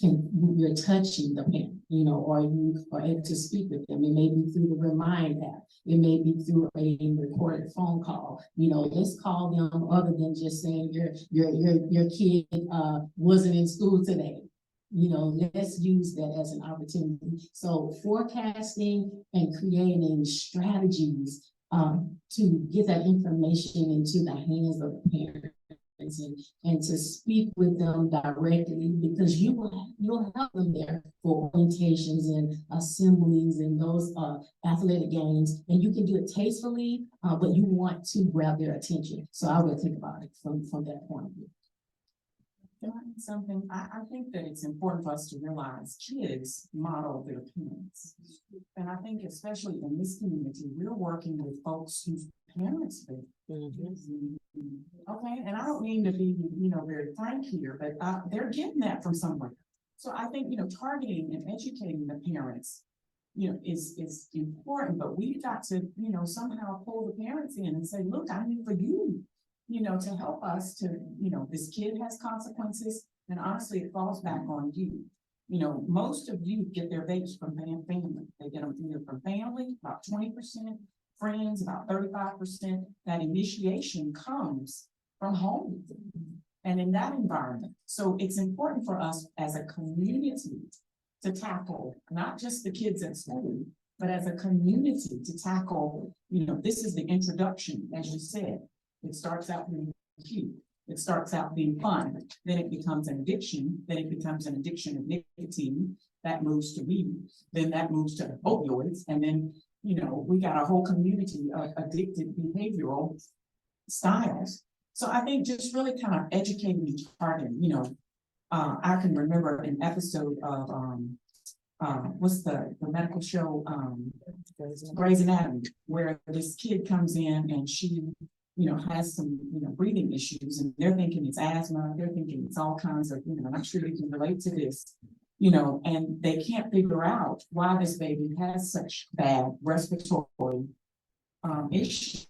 you're touching the parent, or you are able to speak with them. It may be through the Remind app. It may be through a recorded phone call. Let's call them other than just saying your kid wasn't in school today. Let's use that as an opportunity. So forecasting and creating strategies to get that information into the hands of the parent. And to speak with them directly, because you'll have them there for orientations and assemblies and those athletic games, and you can do it tastefully, but you want to grab their attention. So I would think about it from that point of view. Something I think that it's important for us to realize kids model their parents. And I think especially in this community, we're working with folks whose parents live. Okay, and I don't mean to be, very frank here, but they're getting that from somewhere. So I think, targeting and educating the parents, is important, but we've got to, somehow pull the parents in and say, look, I need for you, to help us to, this kid has consequences, and honestly, it falls back on you. Most of you get their vapes from family. They get them either from family, about 20%, friends, about 35%. That initiation comes from home and in that environment. So it's important for us as a community to tackle not just the kids at school, but as a community to tackle, this is the introduction, as you said. It starts out being cute. It starts out being fun. Then it becomes an addiction. Then it becomes an addiction of nicotine. That moves to weed. Then that moves to opioids. And then, we got a whole community of addicted behavioral styles. So I think just really kind of educating and targeting, I can remember an episode of, what's the medical show, Grey's Anatomy, where this kid comes in and she, has some, breathing issues, and they're thinking it's asthma, they're thinking it's all kinds of, and I'm sure you can relate to this, and they can't figure out why this baby has such bad respiratory issue.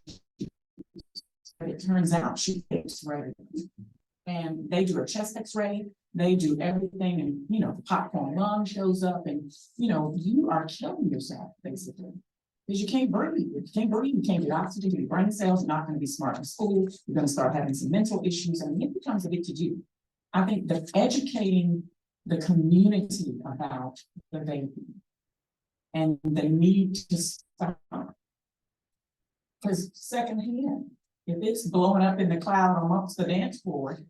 But it turns out she takes right. And they do a chest X-ray, they do everything, and the popcorn lung shows up, and you are killing yourself, basically. Because you can't breathe, you can't get oxygen, your brain cells are not gonna be smart in school, you're gonna start having some mental issues, and it becomes a big to do. I think that educating the community about the vaping and the need to stop. Because secondhand, if it's blowing up in the cloud amongst the dance floor,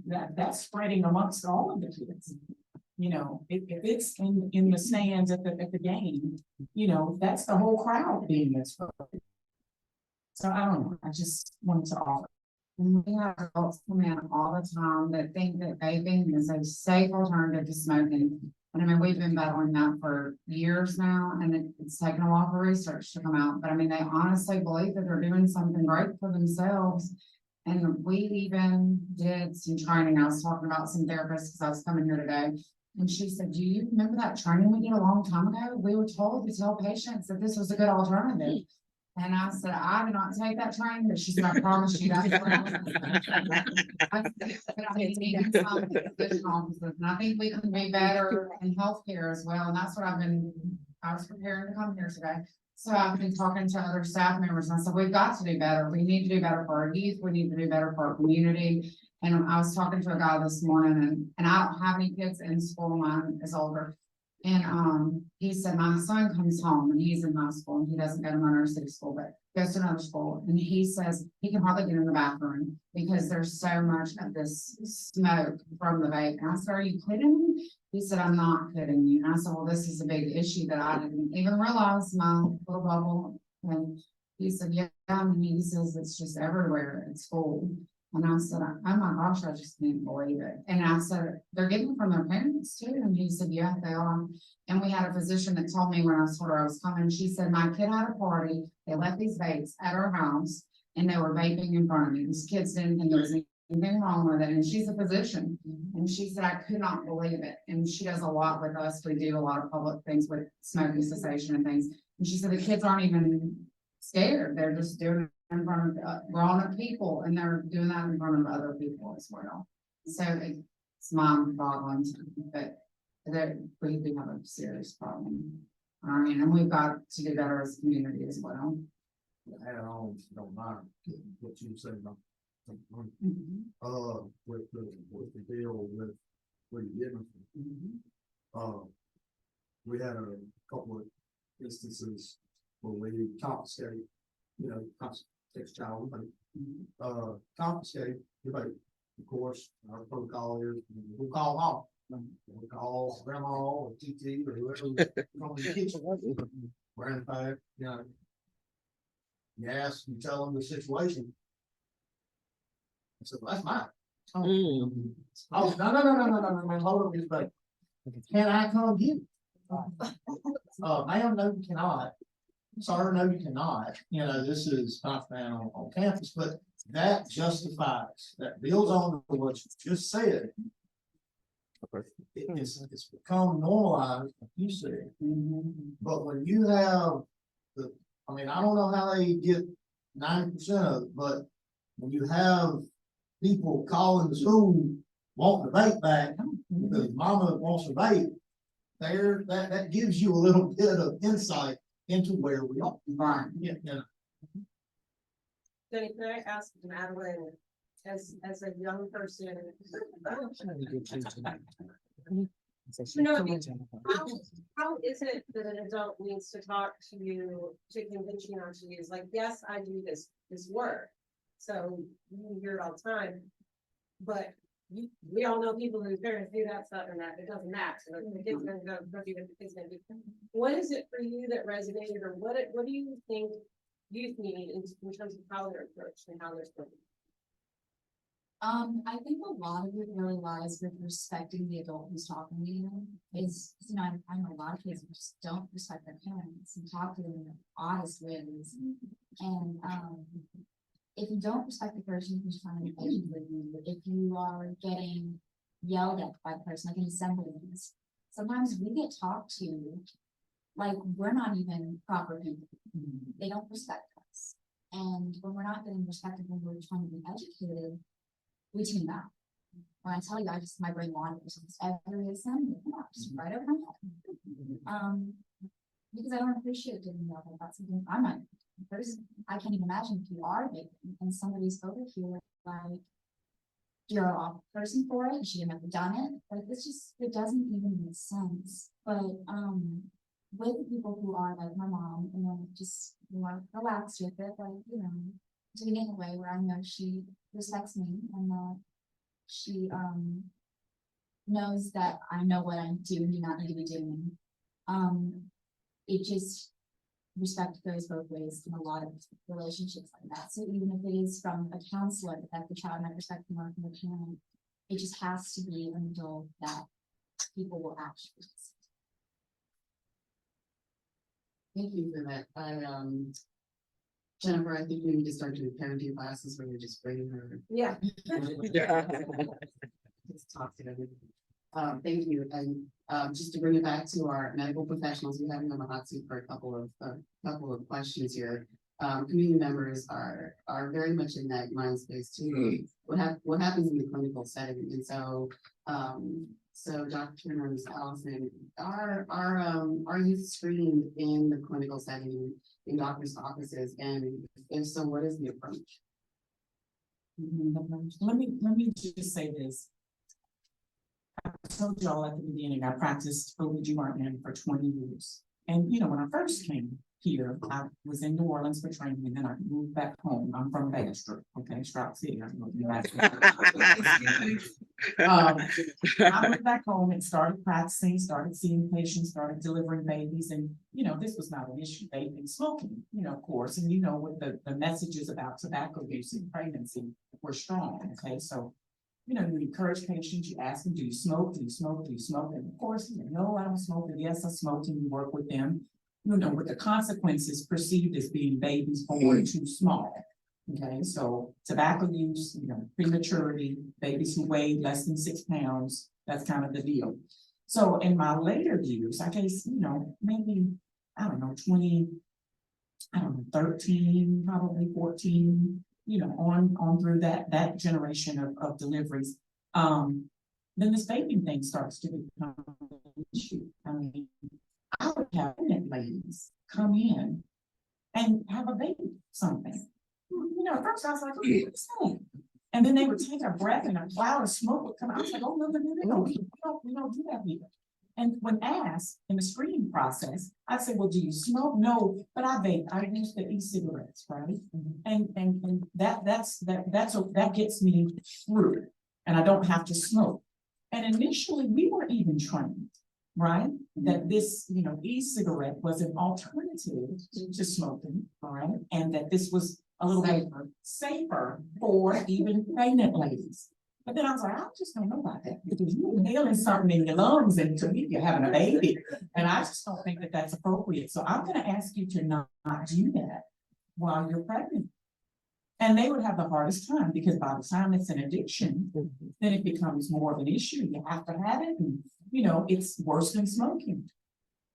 that's spreading amongst all of the kids. If it's in the stands at the game, that's the whole crowd being exposed. So I don't know, I just wanted to offer. We have adults come in all the time that think that vaping is a safe alternative to smoking. And I mean, we've been battling that for years now, and it's taken a while for research to come out, but I mean, they honestly believe that they're doing something great for themselves. And we even did some training. I was talking about some therapists because I was coming here today. And she said, do you remember that training we did a long time ago? We were told to tell patients that this was a good alternative. And I said, I did not take that training, but she said, I promise you that's what I was. But I mean, even some physician offices, and I think we can be better in healthcare as well. And that's what I was preparing to come here today. So I've been talking to other staff members, and I said, we've got to do better. We need to do better for our youth. We need to do better for our community. And I was talking to a guy this morning, and I don't have any kids in school. Mine is older. And he said, my son comes home and he's in high school, and he doesn't go to Monroe City School, but goes to another school. And he says he can hardly get in the bathroom because there's so much of this smoke from the vape. And I said, are you kidding me? He said, I'm not kidding you. And I said, well, this is a big issue that I didn't even realize, my little bubble. And he said, yeah, and he says it's just everywhere at school. And I said, oh my gosh, I just didn't believe it. And I said, they're getting it from their parents too. And he said, yeah, they are. And we had a physician that told me when I told her I was coming, she said, my kid had a party, they left these vapes at our house, and they were vaping in front of me. These kids didn't think there was anything wrong with it. And she's a physician. And she said, I could not believe it. And she does a lot with us. We do a lot of public things with smoking cessation and things. And she said, the kids aren't even scared. They're just doing it in front of grown-up people, and they're doing that in front of other people as well. So it's mind-boggling, but we do have a serious problem. I mean, and we've got to do better as a community as well. Add on, don't mind what you said about. With the deal with the difference. We had a couple of instances where we confiscate, confiscate child, confiscate, but of course, our protocol is we'll call mom. We'll call grandma or TT or whoever from the kitchen. Grandpa, you ask, you tell them the situation. I said, well, that's mine. Oh, no, hold on, just like, can I come get it? Ma'am, no, you cannot. Sir, no, you cannot. This is not found on campus, but that justifies, that builds on to what you just said. It's become normalized, like you said. But when you have I don't know how they get 90% of it, but when you have people calling the school, wanting the vape back, because mama wants a vape, that gives you a little bit of insight into where we are. Right. Jenny, can I ask Madeline, as a young person, how is it that an adult needs to talk to you to convince you not to use? Like, yes, I do this work, so you hear it all the time, but we all know people whose parents do that stuff and that it doesn't match. So the kid's gonna go do what the kid's gonna do. What is it for you that resonated, or what do you think youth need in terms of how they're approached and how they're spoken? I think a lot of it really lies with respecting the adult who's talking to you. I know a lot of kids who just don't respect their parents and talk to them in the oddest ways. And if you don't respect the person who's trying to engage with you, if you are getting yelled at by the person, like in assemblies, sometimes we get talked to like, we're not even proper people. They don't respect us. And when we're not getting respected, when we're trying to be educated, we tune out. When I tell you, my brain wanders every assembly, just right over my head. Because I don't appreciate giving up about something I'm not. I can't even imagine if you are vaping and somebody's over here, like, you're a person for it, you shouldn't have done it. Like, it doesn't even make sense. But with people who are like my mom, and then just more relaxed with it, like, doing it in a way where I know she respects me and that she knows that I know what I'm doing, do not need to be doing. It just, respect goes both ways in a lot of relationships like that. So even if it is from a counselor, that the child might respect more from the parent, it just has to be an adult that people will actually. Thank you for that. Jennifer, I think we need to start doing parenting classes where you're just bringing her. Yeah. Just talk to them. Thank you. And just to bring it back to our medical professionals, we have them on the hot seat for a couple of questions here. Community members are very much in that mind space too. What happens in the clinical setting? And so, Dr. Turner and Allison, are you screened in the clinical setting in doctors' offices? And if so, what is the approach? Let me just say this. I told y'all at the beginning, I practiced OB/GYN for 20 years. And when I first came here, I was in New Orleans for training, and then I moved back home. I'm from Bastrop, okay, Strop City. I went back home and started practicing, started seeing patients, started delivering babies, and this was not an issue. They've been smoking, of course, and what the messages about tobacco use in pregnancy were strong. Okay, so you encourage patients, you ask them, do you smoke? Do you smoke? Do you smoke? And of course, no, I don't smoke. And yes, I smoke, and you work with them, with the consequences perceived as being babies born too small. Okay, so tobacco use, prematurity, babies who weigh less than 6 pounds, that's kind of the deal. So in my later years, I guess, maybe, 13, probably 14, on through that generation of deliveries. Then this vaping thing starts to become an issue. I mean, I would have pregnant ladies come in and have a baby, something. At first I was like, oh, what's that? And then they would take a breath and a cloud of smoke would come out. I was like, oh, no, we don't do that here. And when asked in the screening process, I said, well, do you smoke? No, but I vape. I use the e-cigarettes, right? And that gets me through, and I don't have to smoke. And initially we were even trained, right? That this, e-cigarette was an alternative to smoking, all right? And that this was a little bit safer for even pregnant ladies. But then I was like, I just don't know about that, because you're inhaling something in your lungs, and to me, you're having a baby. And I just don't think that that's appropriate. So I'm going to ask you to not do that while you're pregnant. And they would have the hardest time, because by the time it's an addiction, then it becomes more of an issue. You have to have it. And, it's worse than smoking.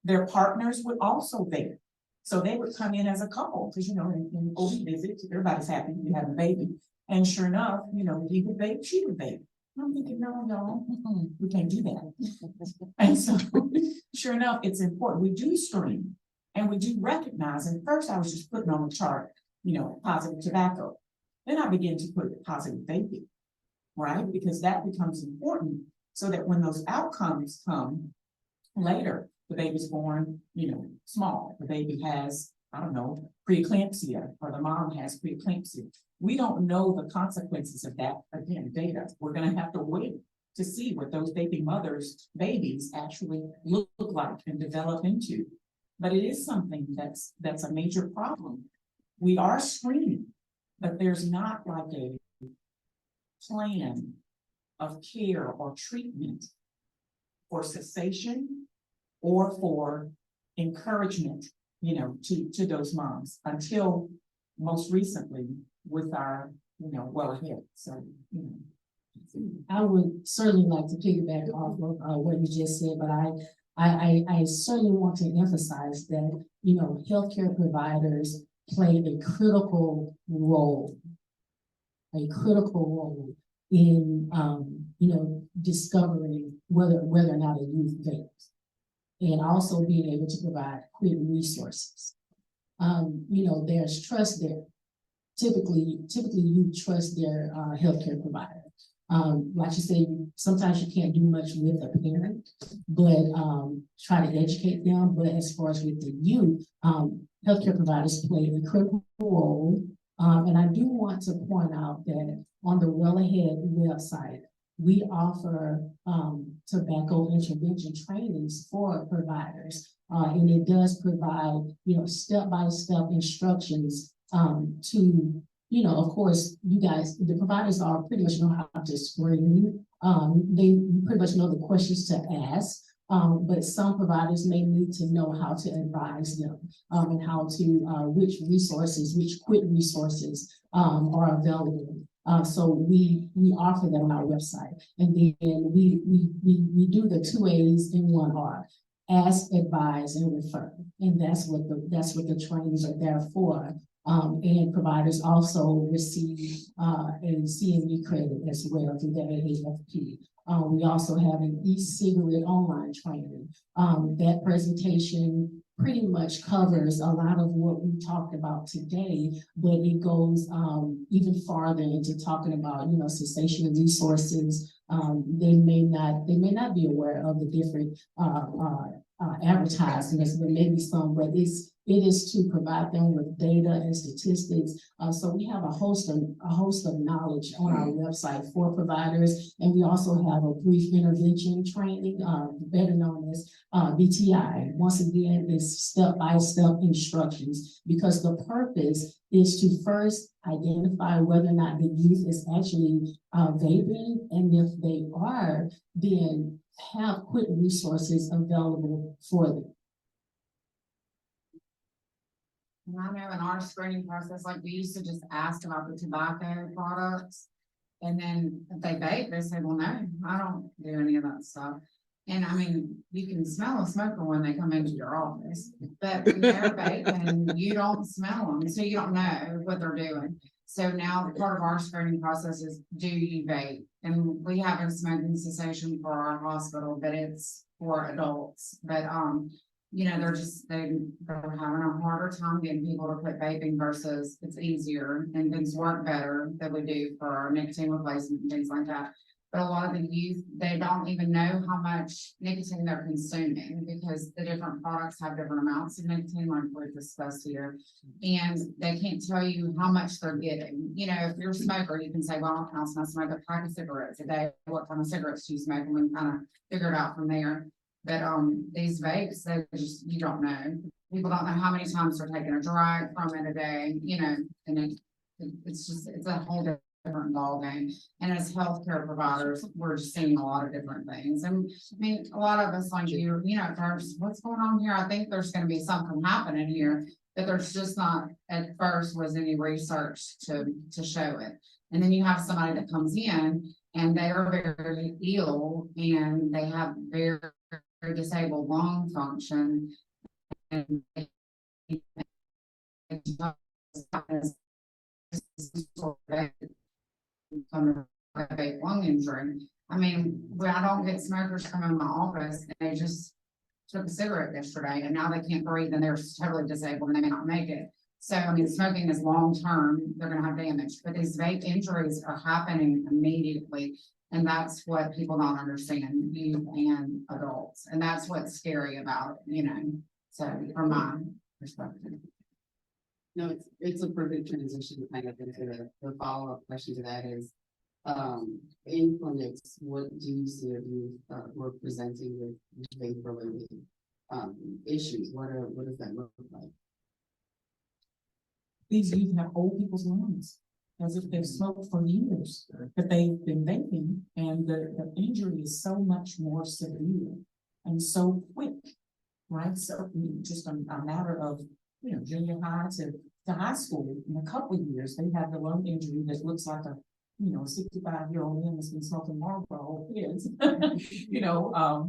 Their partners would also vape. So they would come in as a couple, because, in OB visits, everybody's happy you have a baby. And sure enough, he would vape, she would vape. I'm thinking, no, we can't do that. And so, sure enough, it's important. We do screen, and we do recognize. And first I was just putting on the chart, positive tobacco. Then I began to put positive vaping, right? Because that becomes important, so that when those outcomes come later, the baby's born, small. The baby has, preeclampsia, or the mom has preeclampsia. We don't know the consequences of that, again, data. We're going to have to wait to see what those baby mothers' babies actually look like and develop into. But it is something that's a major problem. We are screening, but there's not like a plan of care or treatment for cessation or for encouragement, to those moms, until most recently with our, well ahead. So, I would certainly like to piggyback off of what you just said, but I certainly want to emphasize that, you know, healthcare providers play a critical role. A critical role in, you know, discovering whether or not a youth vapes. And also being able to provide quick resources. You know, there's trust there. Typically you trust their healthcare provider. Like you say, sometimes you can't do much with a parent, but try to educate them. But as far as with the youth, healthcare providers play a critical role. And I do want to point out that on the Well Ahead website, we offer tobacco intervention trainings for providers. And it does provide, you know, step-by-step instructions to, you know, of course, you guys, the providers are pretty much know how to screen. They pretty much know the questions to ask. But some providers may need to know how to advise them and how to, which quick resources are available. So we offer them on our website, and then we do the 2 A's in 1 R: ask, advise, and refer. And that's what the trainings are there for. And providers also receive a CME credit as well through the AAFP. We also have an e-cigarette online training. That presentation pretty much covers a lot of what we talked about today, but it goes even farther into talking about, you know, cessation of resources. They may not be aware of the different advertisements, but maybe some, but it is to provide them with data and statistics. So we have a host of knowledge on our website for providers, and we also have a brief intervention training, better known as BTI. Once again, it's step-by-step instructions, because the purpose is to first identify whether or not the youth is actually vaping, and if they are, then have quick resources available for them. And I know in our screening process, like we used to just ask about the tobacco products. And then if they vape, they say, well, no, I don't do any of that stuff. And I mean, you can smell a smoker when they come into your office, but when they're vaping, you don't smell them. So you don't know what they're doing. So now part of our screening process is, do you vape? And we have a smoking cessation for our hospital, but it's for adults. But you know, they're having a harder time getting people to quit vaping versus it's easier and things work better than we do for our nicotine replacement and things like that. But a lot of the youth, they don't even know how much nicotine they're consuming, because the different products have different amounts of nicotine, like we've discussed here, and they can't tell you how much they're getting. You know, if you're a smoker, you can say, well, I smoke a pack of cigarettes a day. What kind of cigarettes do you smoke? And we can kind of figure it out from there. But these vapes, you don't know. People don't know how many times they're taking a drag from it a day, you know, and it's a whole different ballgame. And as healthcare providers, we're just seeing a lot of different things. And I mean, a lot of us, like you know, at first, what's going on here? I think there's going to be something happening here, but there's just not at first was any research to show it. And then you have somebody that comes in and they are very ill and they have very disabled lung function, and lung injury. I mean, I don't get smokers come in my office and they just took a cigarette yesterday and now they can't breathe and they're totally disabled and they may not make it. So I mean, smoking is long term, they're gonna have damage, but these vape injuries are happening immediately. And that's what people don't understand, youth and adults. And that's what's scary about it, you know, so from my perspective. No, it's a perfect transition kind of into the follow-up question to that is, in clinics, what do you see of you were presenting with vape-related issues? What does that look like? These youth have old people's lungs, as if they've smoked for years, but they've been vaping, and the injury is so much more severe and so quick, right? So just a matter of, you know, junior high to high school, in a couple of years, they have the lung injury that looks like a a 65-year-old man that's been smoking Marlboro kids,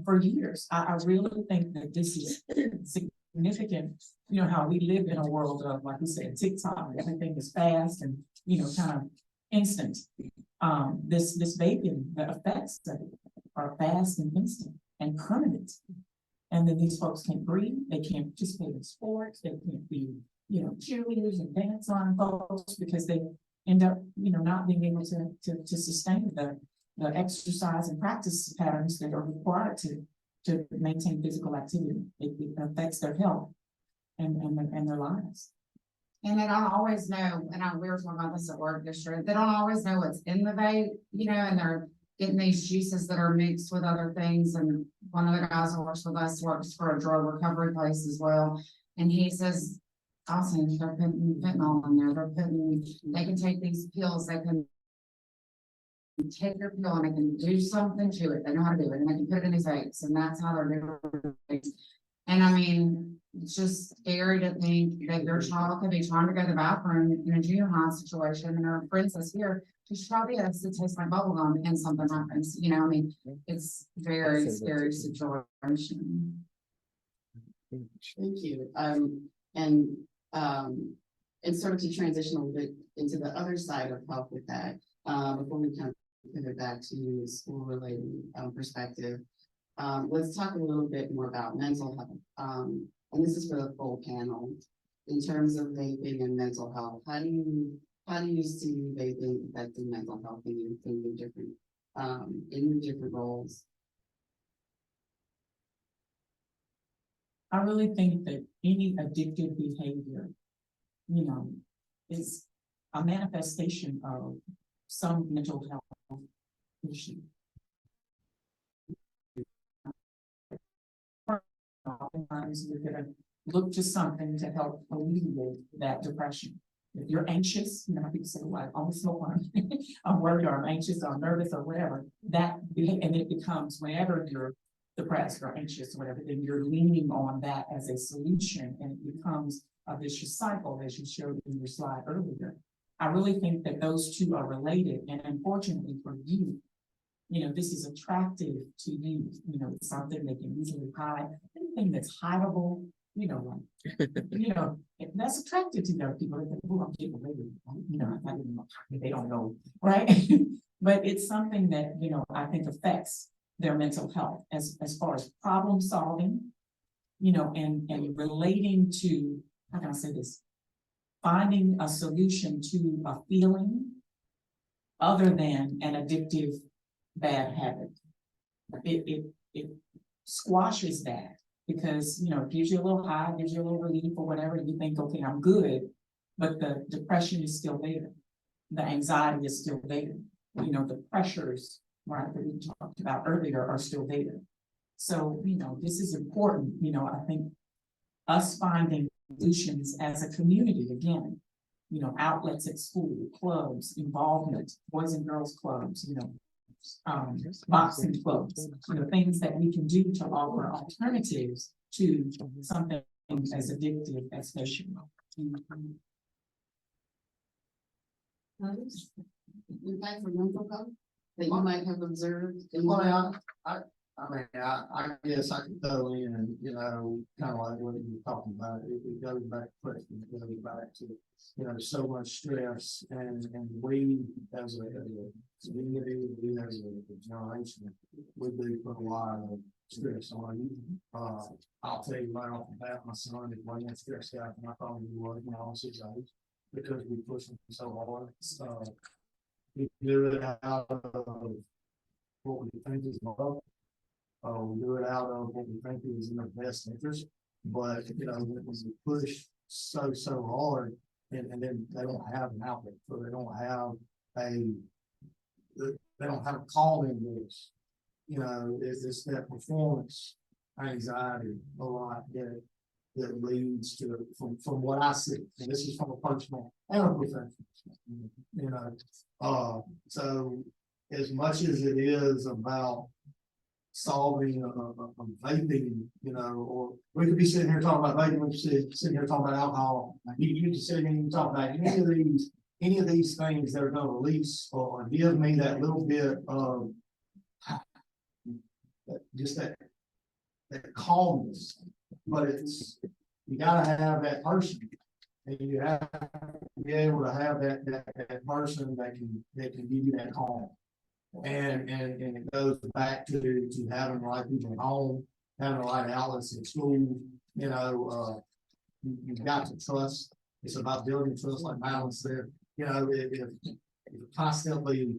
for years. I really think that this is significant, how we live in a world of, like we said, TikTok, everything is fast and, kind of instant. This vaping, the effects of it are fast and instant and permanent. And then these folks can't breathe, they can't participate in sports, they can't be, cheerleaders and dance on folks because they end up, not being able to sustain the exercise and practice patterns that are required to maintain physical activity. It affects their health and their lives. And they don't always know, and we were talking about this at work yesterday, they don't always know what's in the vape, and they're getting these juices that are mixed with other things. And one of the guys who works with us works for a drug recovery place as well. And he says, also, they're putting fentanyl in there. They can take these pills, they can take your pill and they can do something to it. They know how to do it, and they can put it in these vapes, and that's how they're doing it. And I mean, it's just scary to think that your child could be trying to go to the bathroom in a junior high situation, and her friend says, here, she's probably has to taste like bubble gum, and something happens. I mean, it's very scary situation. Thank you. And sort of to transition a little bit into the other side of health with that, before we kind of pivot back to the school related perspective, let's talk a little bit more about mental health. And this is for the full panel. In terms of vaping and mental health, how do you see vaping affecting mental health in your different roles? I really think that any addictive behavior, is a manifestation of some mental health issue. Oftentimes you're gonna look to something to help alleviate that depression. If you're anxious, people say, well, I always smoke one. I'm worried or I'm anxious or I'm nervous or whatever. And it becomes whenever you're depressed or anxious or whatever, then you're leaning on that as a solution, and it becomes a vicious cycle, as you showed in your slide earlier. I really think that those two are related, and unfortunately for you, this is attractive to you. It's something they can easily hide. Anything that's hideable, that's attractive to young people. They think, oh, I'm getting away with it. I didn't know. They don't know, right? But it's something that, I think affects their mental health as far as problem solving, and relating to, how can I say this? Finding a solution to a feeling other than an addictive bad habit. It squashes that because, it gives you a little high, gives you a little relief or whatever, and you think, okay, I'm good, but the depression is still there. The anxiety is still there. The pressures, right, that we talked about earlier are still there. So, this is important. I think us finding solutions as a community, again, outlets at school, clubs, involvement, boys and girls clubs, boxing clubs, things that we can do to offer alternatives to something as addictive as vaping. Impact for mental health that you might have observed? I guess I could throw in, kind of like what you were talking about. It goes back to, so much stress, and we as a community, we as a generation, we do put a lot of stress on you. I'll tell you right off the bat, my son is way more stressed out than I thought he was when I was his age, because we push him so hard. We do it out of what we think is love. We do it out of what we think is in their best interest, but when we push so hard, and then they don't have an outlet, so they don't have a calming voice. It's that performance anxiety a lot that leads to, from what I see, and this is from a personal and a professional, so as much as it is about solving a vaping, or we could be sitting here talking about vaping, we could sitting here talking about alcohol. You just sitting here and talk about any of these any of these things that are gonna release or give me that little bit of just that calmness, but you gotta have that person. And you have to be able to have that person that can give you that calm. And it goes back to having the right people at home, having the right outlets in school, you know, you've got to trust. It's about building trust, like Madeline said. You know, if you're constantly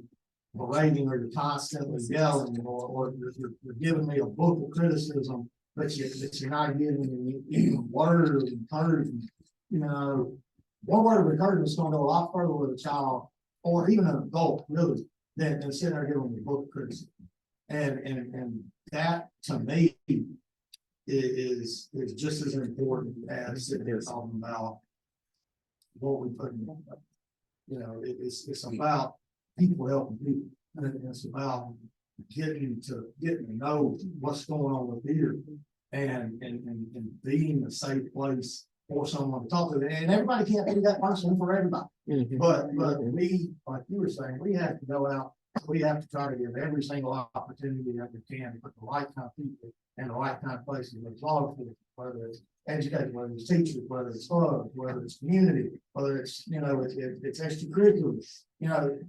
berating or you're constantly yelling or you're giving me a book of criticism, but you're not giving me even word of encouragement, you know, one word of encouragement is going to go a lot further with a child or even an adult, really, than sitting there giving me a book of criticism. And that to me is just as important as sitting there talking about what we put in. You know, it's about people helping people, and it's about getting to know what's going on with here and being a safe place for someone to talk to. And everybody can't be that person for everybody. But we, like you were saying, we have to go out, we have to try to give every single opportunity that we can to put the right kind of people in the right kind of places, whether it's law enforcement, whether it's education, whether it's teachers, whether it's clubs, whether it's community, whether it's, you know, it's extracurricular. You know,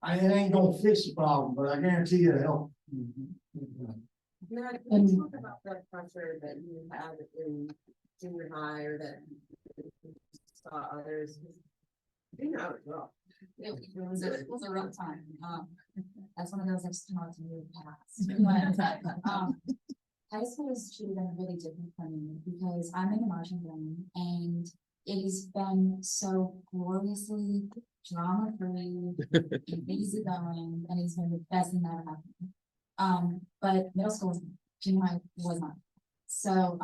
it ain't gonna fix the problem, but I guarantee you it'll help. Yeah, can you talk about that pressure that you had in junior high or that you saw others? You know, it's rough. It was a rough time. That's one of those I've still to move past. But, high school has truly been really different for me because I'm in a marching band and it has been so gloriously drama-free, easygoing, and it's been the best thing that ever happened. But middle school, junior high was not. So,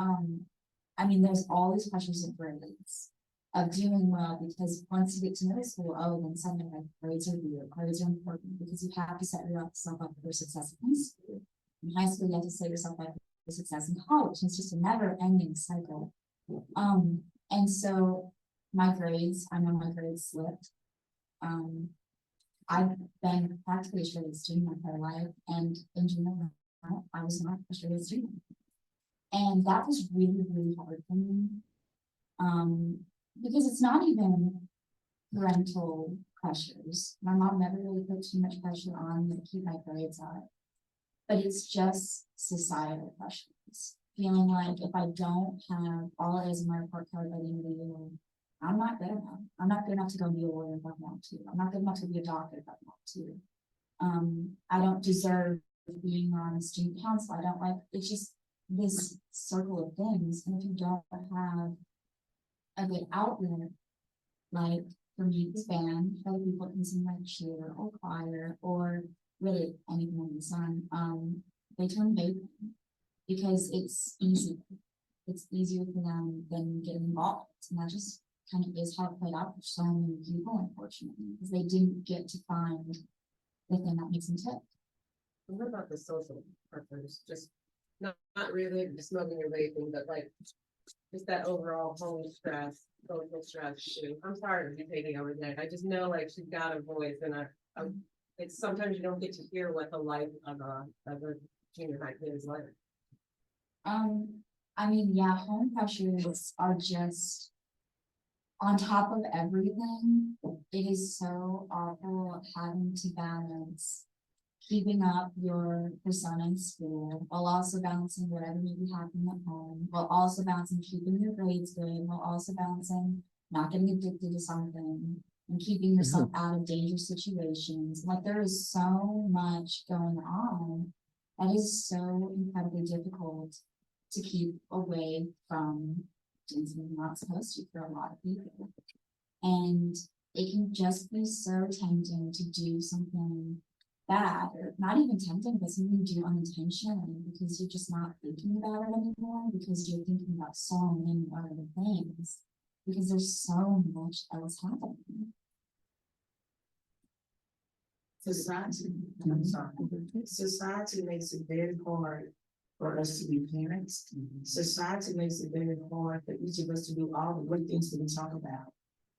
I mean, there's all these pressures of grades, of doing well, because once you get to middle school, oh, then suddenly like grades are weird, grades are important because you have to set yourself up for success in high school. In high school, you have to set yourself up for success in college. It's just a never-ending cycle. And so my grades, I know my grades slipped. I've been practically a straight student my entire life, and in junior high, I was not a straight student. And that was really, really hard for me. Because it's not even parental pressures. My mom never really put too much pressure on me to keep my grades up. But it's just societal pressures. Feeling like if I don't have all it is in my report card by the end of the year, I'm not good enough. I'm not good enough to go be a lawyer if I want to. I'm not good enough to be a doctor if I want to. I don't deserve being on student council. I don't like, it's just this circle of things. And if you don't have a good outlet, like for me, it's band, other people can sing like cheer or choir or really anything under the sun. They turn vaping because it's easy. It's easier for them than getting involved. And that just kind of is how it played out for so many people, unfortunately, because they didn't get to find the thing that makes them tick. What about the social pressures? Just not really just smoking or vaping, but like just that overall home stress, social stress too. I'm sorry to be taking over that. I just know like she's got a voice, and it's sometimes you don't get to hear what the life of a junior high kid is like. I mean, yeah, home pressures are just on top of everything. It is so awful having to balance keeping up your persona in school while also balancing whatever may be happening at home, while also balancing keeping your grades good, while also balancing not getting addicted to something and keeping yourself out of dangerous situations. Like there is so much going on that is so incredibly difficult to keep away from doing something you're not supposed to for a lot of people. And it can just be so tempting to do something bad, or not even tempting, but something you do unintentionally because you're just not thinking about it anymore, because you're thinking about so many other things, because there's so much else happening. Society, I'm sorry. Society makes it very hard for us to be parents. Society makes it very hard for each of us to do all the great things that we talk about.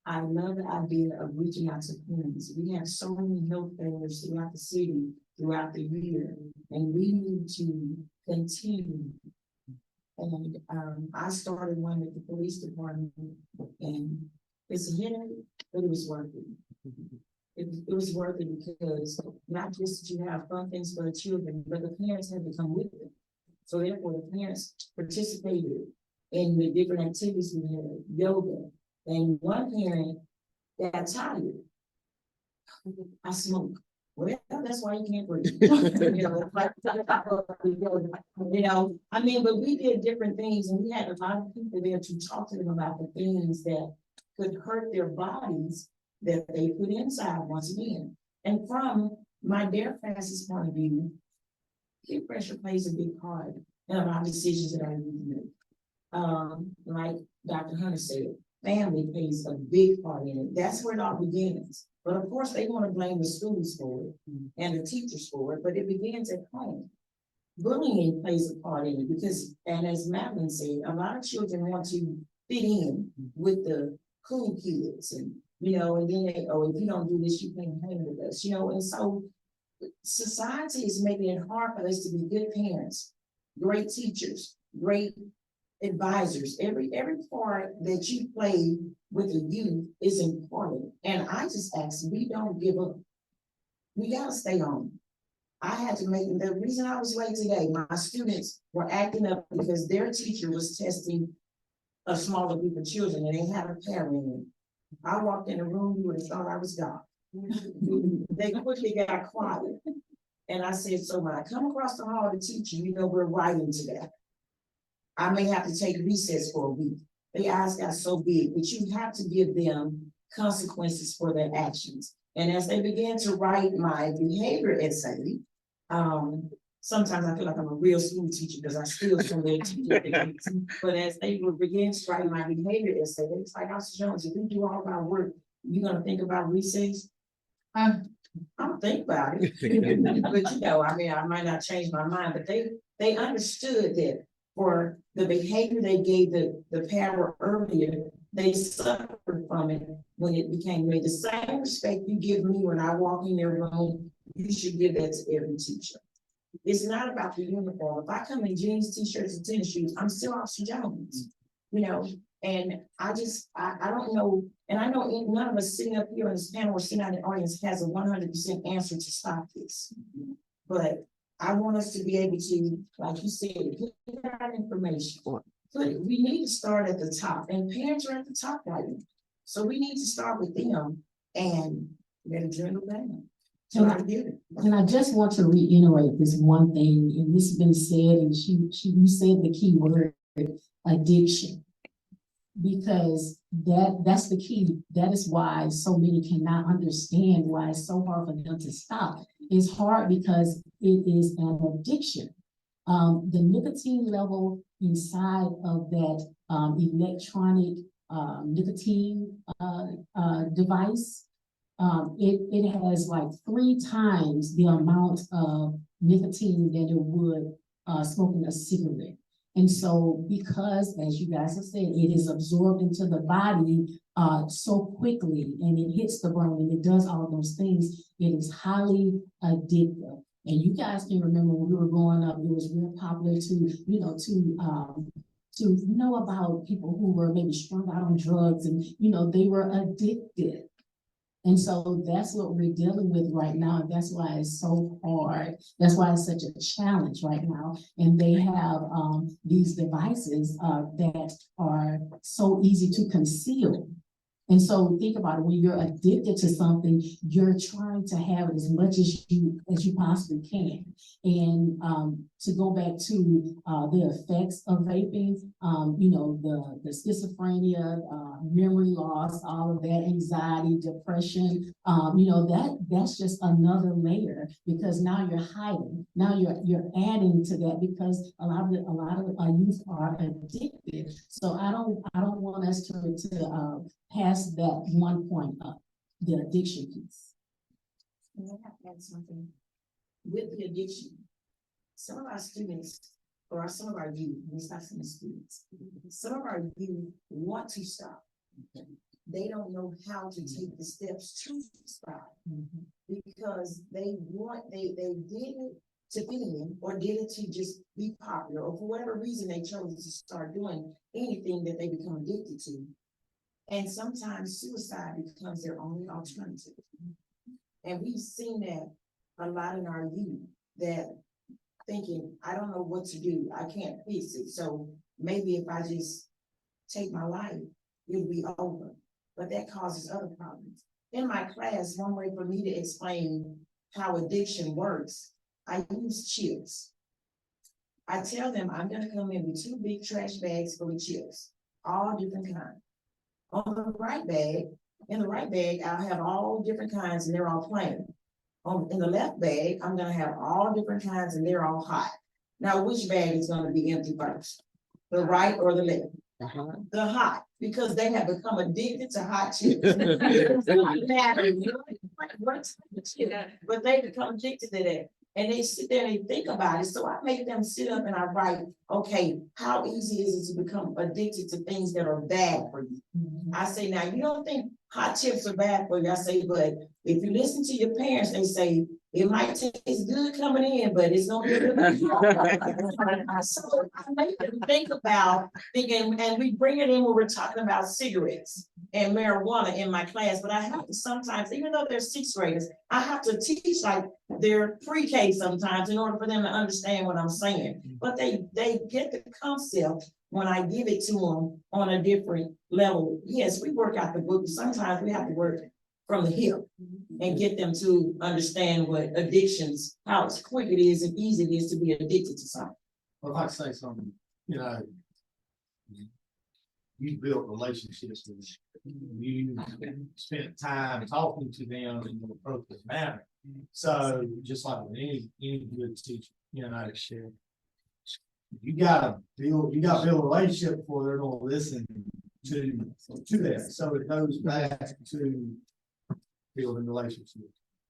I love the idea of reaching out to parents. We have so many health fairs throughout the city, throughout the year, and we need to continue. And I started one at the police department, and it's a headache, but it was worth it. It was worth it because not just that you have fun things for the children, but the parents had to come with them. So therefore, the parents participated in the different activities we had, yoga. And one parent got tired. I smoke. Well, that's why you can't breathe. I mean, but we did different things, and we had a lot of people there to talk to them about the things that could hurt their bodies that they put inside once again. And from my Dare Fast's point of view, peer pressure plays a big part in a lot of decisions that I need to make. Like Dr. Hunter said, family plays a big part in it. That's where it all begins. But of course, they want to blame the schools for it and the teachers for it, but it begins at home. Bullying plays a part in it because, and as Madeline said, a lot of children want to fit in with the cool kids, and and then they, oh, if you don't do this, you can't hang with us, and so society is making it hard for us to be good parents, great teachers, great advisors. Every part that you play with the youth is important. And I just ask, we don't give up. We gotta stay on. I had to make, the reason I was late today, my students were acting up because their teacher was testing a smaller group of children and they had a parent in it. I walked in the room, you would have thought I was God. They quickly got quiet. And I said, so when I come across the hall to teach you, we're writing today. I may have to take recess for a week. Their eyes got so big, but you have to give them consequences for their actions. And as they began to write my behavior essay, sometimes I feel like I'm a real school teacher because I still some of their teaching techniques. But as they would begin to write my behavior essay, it's like, Dr. Jones, if we do all of our work, you're gonna think about recess? I don't think about it. But I might not change my mind, but they understood that for the behavior they gave the power earlier, they suffered from it when it became me. The same respect you give me when I walk in your room, you should give that to every teacher. It's not about the uniform. If I come in jeans, t-shirts, and tennis shoes, I'm still Officer Jones, and I don't know, and I know none of us sitting up here in this panel or sitting out in the audience has a 100% answer to stop this. But I want us to be able to, like you said, get that information. We need to start at the top, and parents are at the top right now. So we need to start with them and let it journal down. And I just want to reiterate this one thing, and this has been said, and you said the key word, addiction. Because that's the key. That is why so many cannot understand why it's so hard for them to stop. It's hard because it is an addiction. The nicotine level inside of that electronic nicotine device, it has like 3 times the amount of nicotine that it would smoking a cigarette. And so because, as you guys have said, it is absorbed into the body so quickly, and it hits the brain, and it does all those things, it is highly addictive. And you guys can remember when we were growing up, it was real popular to know about people who were maybe strung out on drugs, and they were addicted. And so that's what we're dealing with right now. And that's why it's so hard. That's why it's such a challenge right now. And they have these devices that are so easy to conceal. And so think about it, when you're addicted to something, you're trying to have it as much as you possibly can. And to go back to the effects of vaping, the schizophrenia, memory loss, all of that, anxiety, depression, that's just another layer, because now you're hiding. Now you're adding to that, because a lot of youth are addicted. So I don't want us to pass that one point up, the addiction piece. And I have to add something with the addiction. Some of our students, or some of our youth, it's not some students, some of our youth want to stop. they don't know how to take the steps to subscribe. Because they did it to fit in, or did it to just be popular, or for whatever reason they chose to start doing anything that they become addicted to. And sometimes suicide becomes their only alternative. And we've seen that a lot in our youth, that thinking, I don't know what to do, I can't fix it, so maybe if I just take my life, it'll be over. But that causes other problems. In my class, one way for me to explain how addiction works, I use chips. I tell them I'm gonna come in with 2 big trash bags full of chips, all different kinds. On the right bag, in the right bag, I'll have all different kinds and they're all plain. In the left bag, I'm gonna have all different kinds and they're all hot. Now, which bag is gonna be empty first? The right or the left? The hot, because they have become addicted to hot chips. It doesn't matter what type of chip, but they become addicted to that. And they sit there and they think about it. So I make them sit up and I write, okay, how easy is it to become addicted to things that are bad for you? I say, now you don't think hot chips are bad for you. I say, but if you listen to your parents, they say it might taste good coming in, but it's not good. So I make them think about thinking, and we bring it in when we're talking about cigarettes and marijuana in my class, but I have to sometimes, even though they're 6th graders, I have to teach like their pre-K sometimes in order for them to understand what I'm saying. But they get the concept when I give it to them on a different level. Yes, we work out the book, but sometimes we have to work from the hip and get them to understand what addictions, how quick it is and easy it is to be addicted to something. Well, if I say something, you know, you built relationships with them. You spent time talking to them in an appropriate manner. So just like with any good teacher, you know, you gotta build a relationship before they're gonna listen to that. So it goes back to building relationships,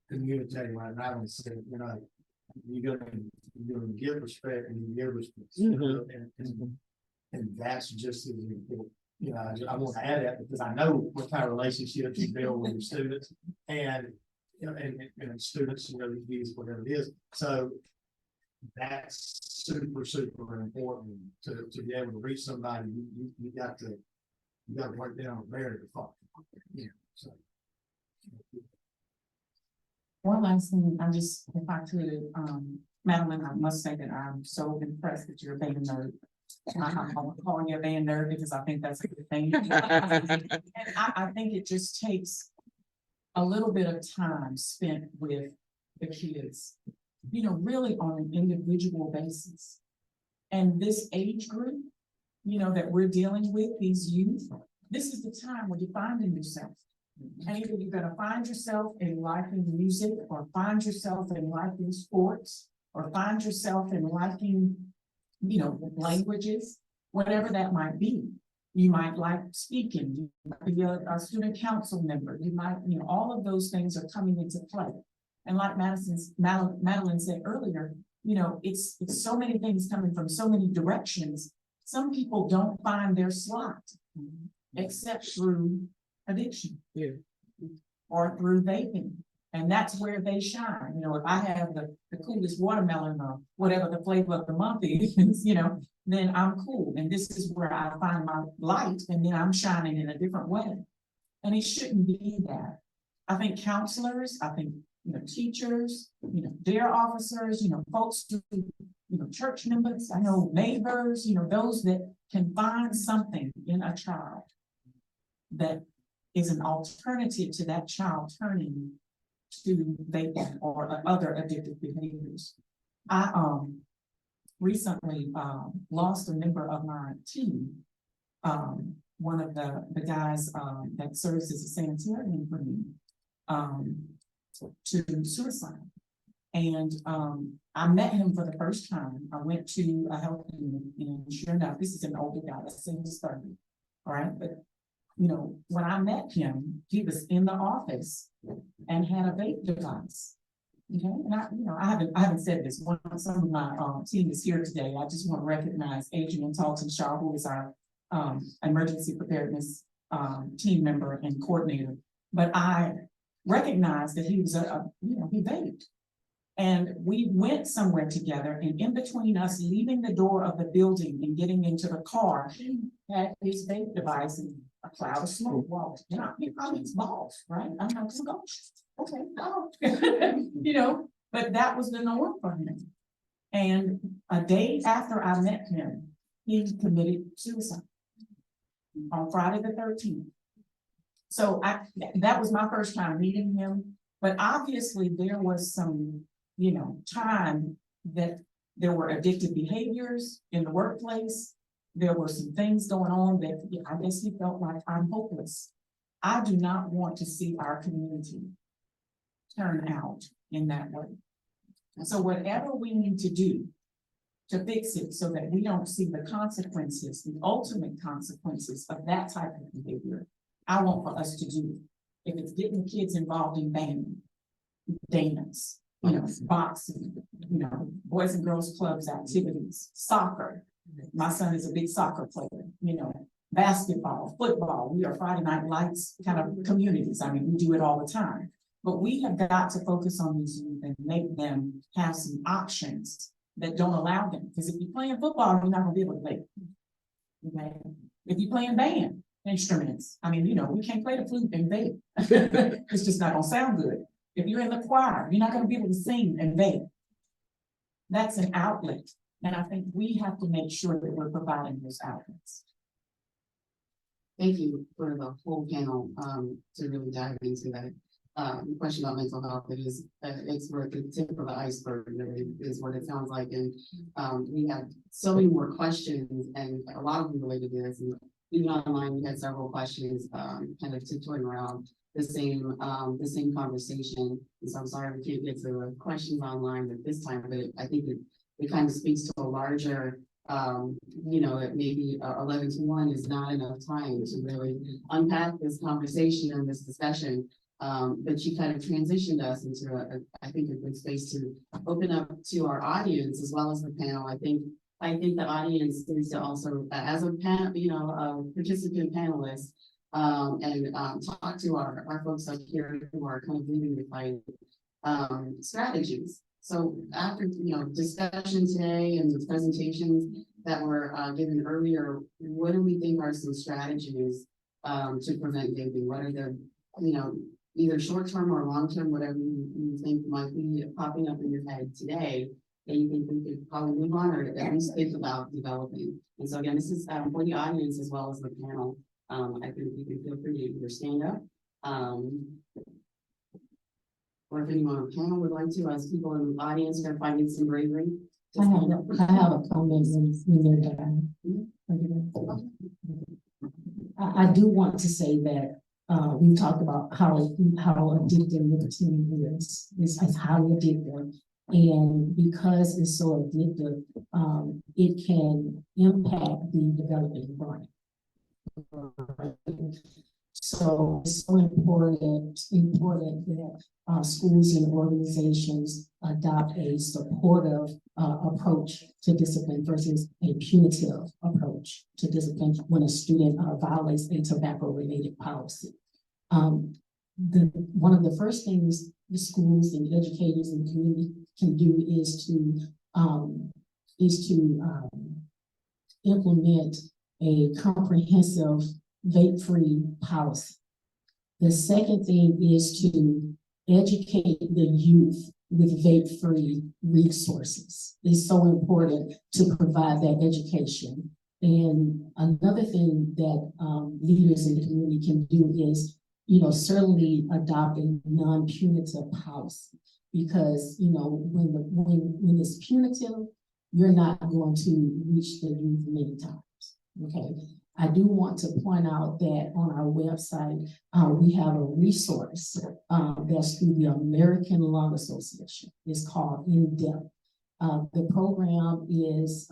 communicating right now, and say, you know, you're gonna give respect and you give respect. And that's just as important. You know, I want to add that because I know what kind of relationships you build with your students, and you know, and students, you know, these whatever it is. So that's super important to be able to reach somebody. You got to work down a barrier to fall. Yeah. So. One last thing, if I could, Madeline, I must say that I'm so impressed that you're a Vaping nerd. I'm calling you a Vaping nerd because I think that's a good thing. And I think it just takes a little bit of time spent with the kids, you know, really on an individual basis. And this age group, you know, that we're dealing with, these youth, this is the time where you're finding yourself. And either you're gonna find yourself in liking music, or find yourself in liking sports, or find yourself in liking, you know, languages, whatever that might be. You might like speaking, you might be a student council member, you might, you know, all of those things are coming into play. And like Madeline said earlier, you know, it's so many things coming from so many directions. Some people don't find their slot except through addiction, or through vaping. And that's where they shine. You know, if I have the coolest watermelon or whatever the flavor of the month is, you know, then I'm cool. And this is where I find my light, and then I'm shining in a different way. And it shouldn't be that. I think counselors, I think, you know, teachers, you know, dare officers, you know, folks who, you know, church members, I know neighbors, you know, those that can find something in a child that is an alternative to that child turning to vaping or other addictive behaviors. I recently lost a member of my team. One of the guys that serves as a sanitarian for me to suicide. And I met him for the first time. I went to a health unit, and sure enough, this is an older guy that's in his 30s. All right, but you know, when I met him, he was in the office and had a vape device. Okay, and I haven't said this. Some of my team is here today. I just want to recognize Adrian Talton Shaw, who is our emergency preparedness team member and coordinator, but I recognized that he was he vaped. And we went somewhere together, and in between us leaving the door of the building and getting into the car, he had his vape device and a cloud of smoke walls. You know, it's balls, right? I'm like, oh, okay, oh. You know, but that was the norm for him. And a day after I met him, he committed suicide on Friday the 13th. So that was my first time meeting him, but obviously there was some, you know, time that there were addictive behaviors in the workplace. There were some things going on that I guess he felt like I'm hopeless. I do not want to see our community turn out in that way. So whatever we need to do to fix it so that we don't see the consequences, the ultimate consequences of that type of behavior, I want for us to do. If it's getting kids involved in band, dance, you know, boxing, you know, boys and girls clubs activities, soccer. My son is a big soccer player, you know, basketball, football. We are Friday Night Lights kind of communities. I mean, we do it all the time. But we have got to focus on these youth and make them have some options that don't allow them. Because if you're playing football, you're not gonna be able to play. Okay? If you're playing band instruments, I mean, you know, we can't play the flute and vape. It's just not gonna sound good. If you're in the choir, you're not gonna be able to sing and vape. That's an outlet. And I think we have to make sure that we're providing those outlets. Thank you for the whole panel, to really dive into that. The question about mental health, it's worth the tip of the iceberg, really, is what it sounds like. And we had so many more questions, and a lot of them related to this. And even online, we had several questions, kind of tiptoeing around the same conversation. And so I'm sorry we can't get to the questions online at this time, but I think it kind of speaks to a larger, you know, that maybe 11 to 1 is not enough time to really unpack this conversation and this discussion. But you kind of transitioned us into I think a good space to open up to our audience as well as the panel. I think the audience needs to also, as a panel, you know, participant panelists, and talk to our folks up here who are kind of leading the fight, strategies. So after, you know, discussion today and the presentations that were given earlier, what do we think are some strategies to prevent vaping? What are the, you know, either short-term or long-term, whatever you think might be popping up in your head today that you think we could probably move on or at least think about developing? And so again, this is for the audience as well as the panel. I think you can feel free to either stand up, or if anyone on the panel would like to, as people in the audience are finding some bravery. I have a comment in there. I do want to say that we talked about how addictive nicotine is. It's highly addictive. And because it's so addictive, it can impact the developing brain. So it's so important that schools and organizations adopt a supportive approach to discipline versus a punitive approach to discipline when a student violates a tobacco-related policy. One of the first things the schools and educators and the community can do is to implement a comprehensive vape-free policy. The second thing is to educate the youth with vape-free resources. It's so important to provide that education. And another thing that leaders in the community can do is, you know, certainly adopt a non-punitive policy, because, you know, when it's punitive, you're not going to reach the youth many times. Okay. I do want to point out that on our website, we have a resource that's through the American Lung Association. It's called In Depth. The program is,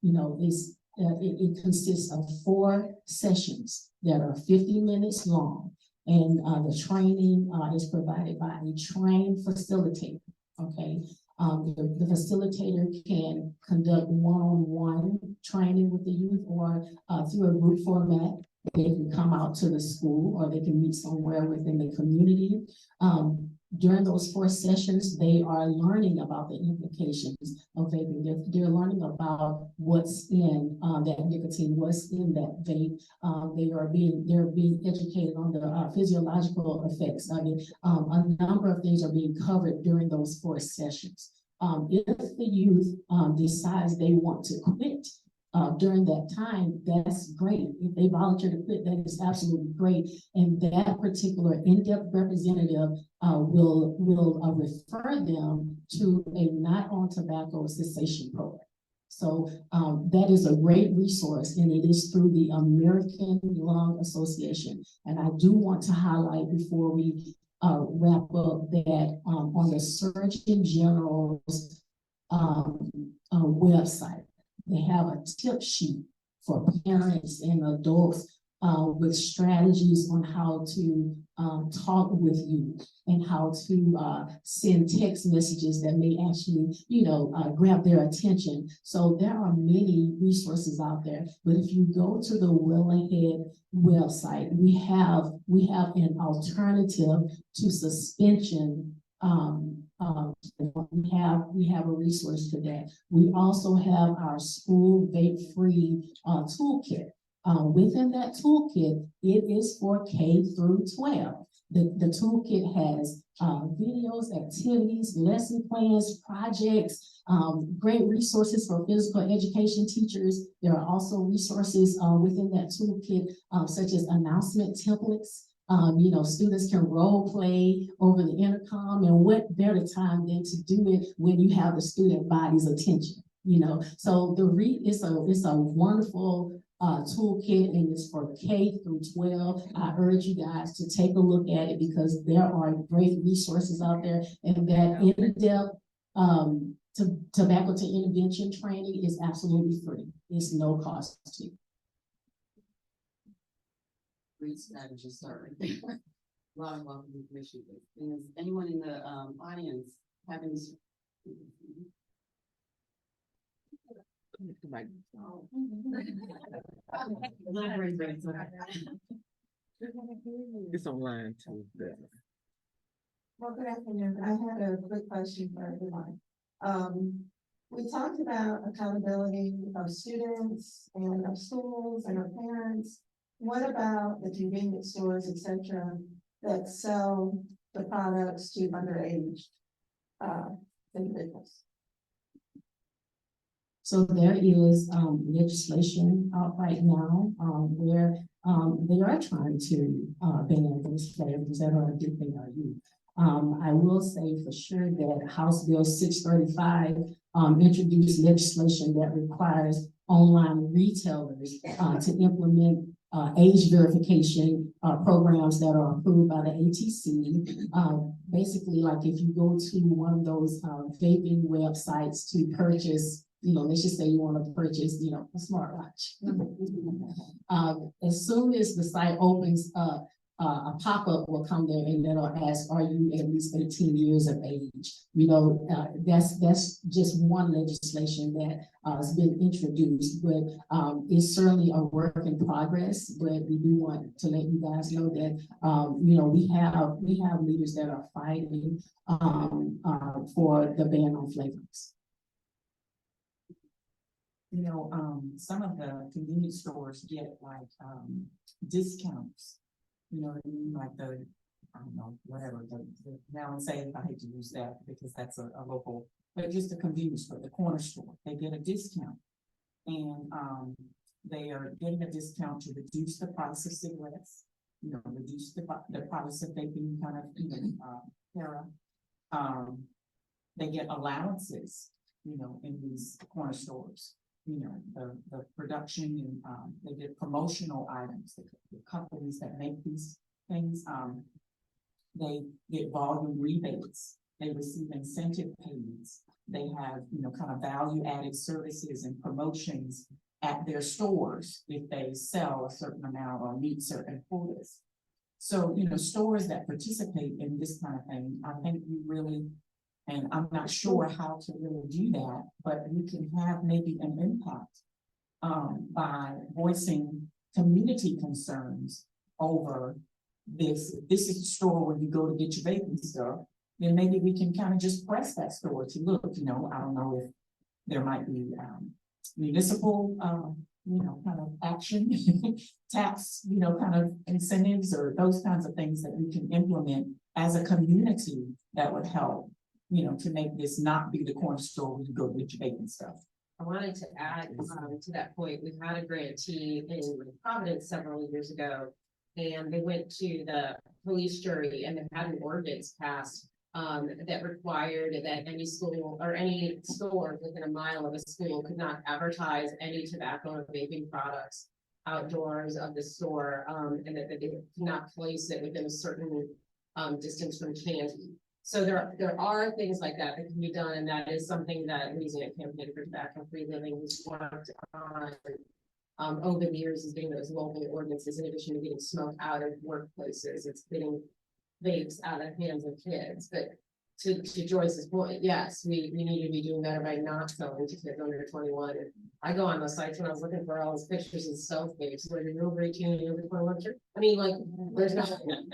you know, it consists of 4 sessions that are 50 minutes long, and the training is provided by a trained facilitator. Okay. The facilitator can conduct one-on-one training with the youth or through a group format. They can come out to the school or they can meet somewhere within the community. During those 4 sessions, they are learning about the implications of vaping. They're learning about what's in that nicotine, what's in that vape. They're being educated on the physiological effects of it. A number of things are being covered during those 4 sessions. If the youth decides they want to quit during that time, that's great. If they volunteer to quit, that is absolutely great. And that particular in-depth representative will refer them to a not on tobacco cessation program. So that is a great resource, and it is through the American Lung Association. And I do want to highlight before we wrap up that on the Surgeon General's website, they have a tip sheet for parents and adults with strategies on how to talk with you and how to send text messages that may actually, grab their attention. So there are many resources out there, but if you go to the Well Ahead website, we have an alternative to suspension. We have a resource for that. We also have our school vape-free toolkit. Within that toolkit, it is for K through 12. The toolkit has videos, activities, lesson plans, projects, great resources for physical education teachers. There are also resources within that toolkit, such as announcement templates. Students can role play over the intercom, and what better time than to do it when you have the student body's attention, So it's a wonderful toolkit, and it's for K through 12. I urge you guys to take a look at it because there are great resources out there, and that in-depth tobacco to intervention training is absolutely free. It's no cost to you. Great strategy, sir. A lot of welcome information. Is anyone in the audience having? It's online too. Well, good afternoon. I had a quick question for everyone. We talked about accountability of students and of schools and of parents. What about the convenience stores, et cetera, that sell the products to underage individuals? So there is legislation out right now where they are trying to ban those flavors that are addicting our youth. I will say for sure that House Bill 635 introduced legislation that requires online retailers to implement age verification programs that are approved by the ATC. Basically, like if you go to one of those vaping websites to purchase, let's just say you want to purchase, a smartwatch. As soon as the site opens up, a pop-up will come there and it'll ask, are you at least 18 years of age? That's just one legislation that has been introduced, but it's certainly a work in progress. But we do want to let you guys know that we have leaders that are fighting for the ban on flavors. Some of the convenience stores get like discounts. Like I don't know, whatever, now I'm saying, I hate to use that because that's a local, but just a convenience store, the corner store, they get a discount. And they are getting a discount to reduce the price of cigarettes, reduce the price of vaping kind of, they get allowances, in these corner stores. The production and they get promotional items, the companies that make these things, they get volume rebates, they receive incentive payments, they have, kind of value added services and promotions at their stores if they sell a certain amount or meet certain quotas. So, stores that participate in this kind of thing, I think we really, and I'm not sure how to really do that, but we can have maybe an impact by voicing community concerns over this. If this is the store where you go to get your vaping stuff, then maybe we can kind of just press that store to look, you know, I don't know if there might be, municipal, kind of action, tax, kind of incentives or those kinds of things that we can implement as a community that would help, to make this not be the corner store where you go get your vaping stuff. I wanted to add to that point, we had a grantee in Providence several years ago. And they went to the police jury and they had an ordinance passed that required that any school or any store within a mile of a school could not advertise any tobacco or vaping products outdoors of the store, and that they could not place it within a certain distance from candy. So there are things like that that can be done, and that is something that Louisiana Campaign for Tobacco-Free Living has worked on over the years, is getting those local ordinances in addition to getting smoke out of workplaces. It's getting vapes out of hands of kids. But to Joyce's point, yes, we need to be doing better by not selling to kids under 21. And I go on those sites when I was looking for all those pictures of stealth vapes where you're over 18 and you're over 21. I mean, like, there's not.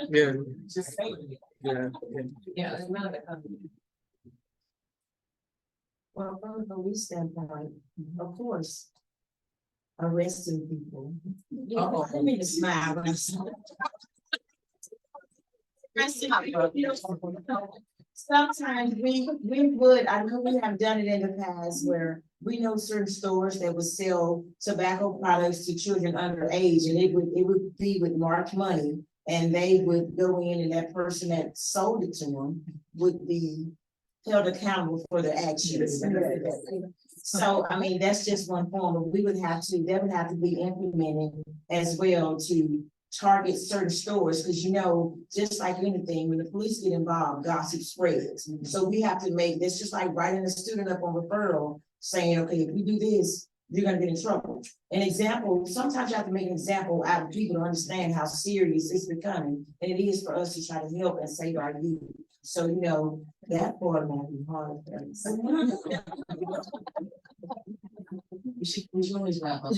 Yeah. Just saying. Yeah. Yeah, there's none of it. Well, from a police standpoint, of course, arresting people. Oh, I mean to smile. When I saw it. Sometimes we would, I know we have done it in the past where we know certain stores that would sell tobacco products to children underage, and it would be with marked money, and they would go in and that person that sold it to them would be held accountable for their actions. So, I mean, that's just one form, but that would have to be implemented as well to target certain stores, because just like anything, when the police get involved, gossip spreads. So we have to make this just like writing a student up on referral, saying, okay, if you do this, you're gonna get in trouble. An example, sometimes you have to make an example out of people to understand how serious it's becoming, and it is for us to try to help and save our youth. So, that part might be hard for us. We should always wrap up.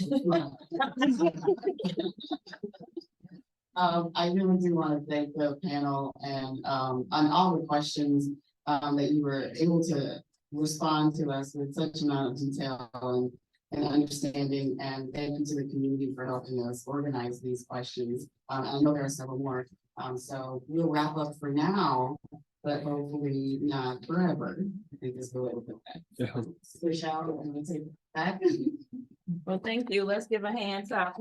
I really do want to thank the panel and on all the questions that you were able to respond to us with such amount of detail and understanding, and thank you to the community for helping us organize these questions. I know there are several more, so we'll wrap up for now, but hopefully not forever. I think is the way to put that. Switch out and we'll take it back. Well, thank you. Let's give a hand to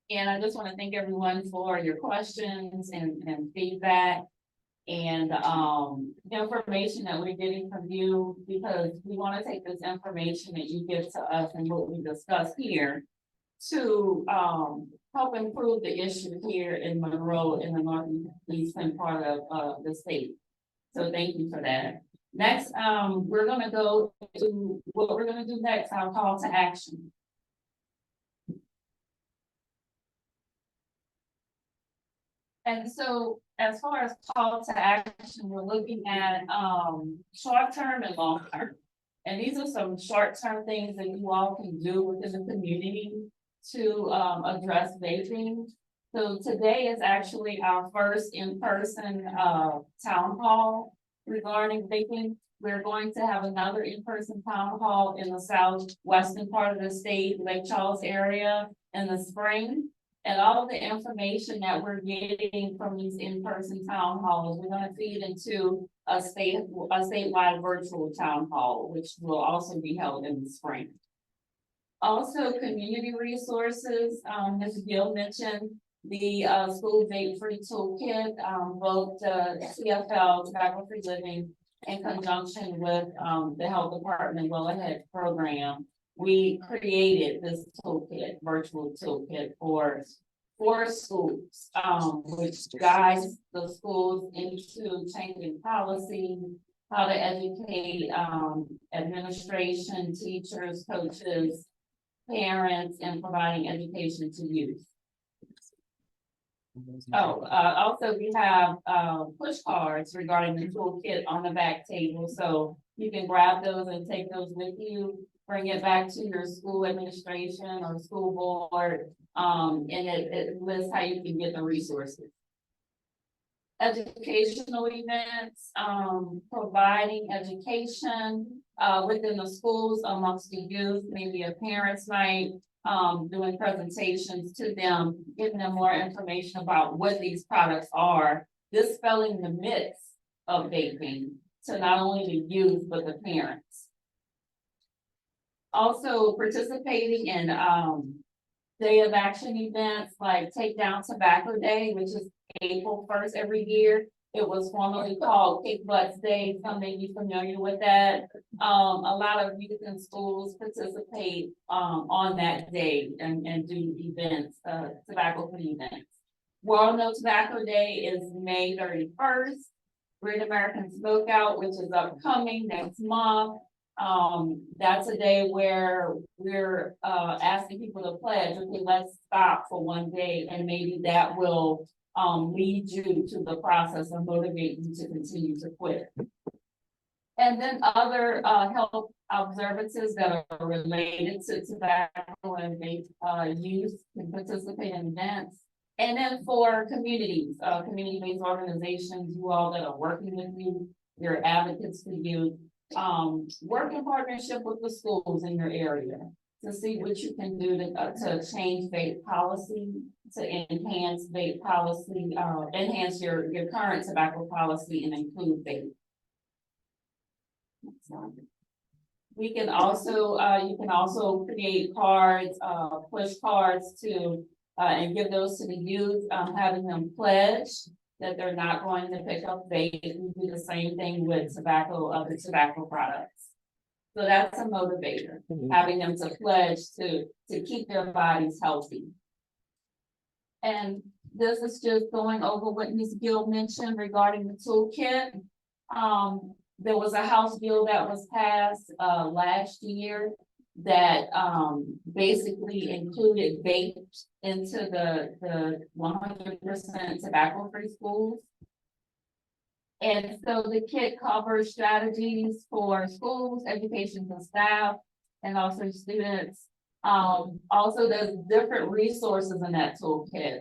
And I just want to thank everyone for your questions and feedback and the information that we're getting from you, because we want to take this information that you give to us and what we discuss here to help improve the issue here in Monroe in the northeastern part of the state. So thank you for that. Next, we're going to go to what we're going to do next, our call to action. And so as far as call to action, we're looking at short-term and long-term. And these are some short-term things that you all can do within the community to address vaping. So today is actually our first in-person town hall regarding vaping. We're going to have another in-person town hall in the southwestern part of the state, Lake Charles area, in the spring. And all of the information that we're getting from these in-person town halls, we're going to feed into a statewide virtual town hall, which will also be held in the spring. Also, community resources. Ms. Gill mentioned the school vape-free toolkit, both CFL, Tobacco-Free Living, in conjunction with the health department Well Ahead program. We created this toolkit, virtual toolkit for schools, which guides the schools into changing policy, how to educate administration, teachers, coaches, parents, and providing education to youth. Also we have, push cards regarding the toolkit on the back table, so you can grab those and take those with you. Bring it back to your school administration or school board, and it lists how you can get the resources. Educational events, providing education, within the schools amongst the youth, maybe a parents' night, doing presentations to them, giving them more information about what these products are, dispelling the myths of vaping to not only the youth, but the parents. Also participating in, day of action events like Take Down Tobacco Day, which is April 1st every year. It was formerly called Kick Butts Day. Some may be familiar with that. A lot of youth in schools participate on that day and do events, tobacco-free events. World No Tobacco Day is May 31st. Great American Smokeout, which is upcoming next month. That's a day where we're asking people to pledge, okay, let's stop for one day, and maybe that will lead you to the process and motivate you to continue to quit. And then other health observances that are related to tobacco and vape use can participate in events. And then for communities, community-based organizations, you all that are working with you, your advocates for you, work in partnership with the schools in your area to see what you can do to change vape policy, to enhance vape policy, enhance your current tobacco policy and include vape. We can also, you can also create cards, push cards to, and give those to the youth, having them pledge that they're not going to pick up vape. We do the same thing with tobacco, other tobacco products. So that's a motivator, having them to pledge to keep their bodies healthy. And this is just going over what Ms. Gill mentioned regarding the toolkit. There was a House bill that was passed last year that basically included vape into the 100% tobacco-free schools. And so the kit covers strategies for schools, education and staff, and also students. Also, there's different resources in that toolkit.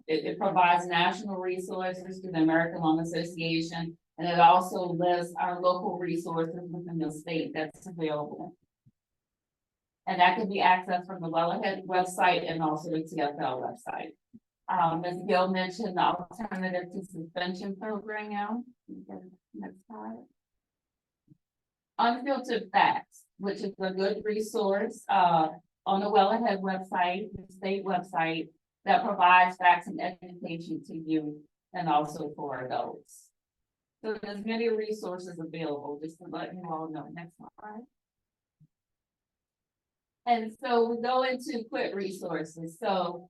It provides national resources through the American Lung Association, and it also lists our local resources within the state that's available. And that can be accessed from the Wellhead website and also the TFL website. Ms. Gill mentioned the alternative to suspension program. Next slide. Unfiltered Facts, which is a good resource on the Wellhead website, the state website, that provides facts and education to youth and also for adults. So there's many resources available, just to let you all know. Next slide. And so we go into quit resources. So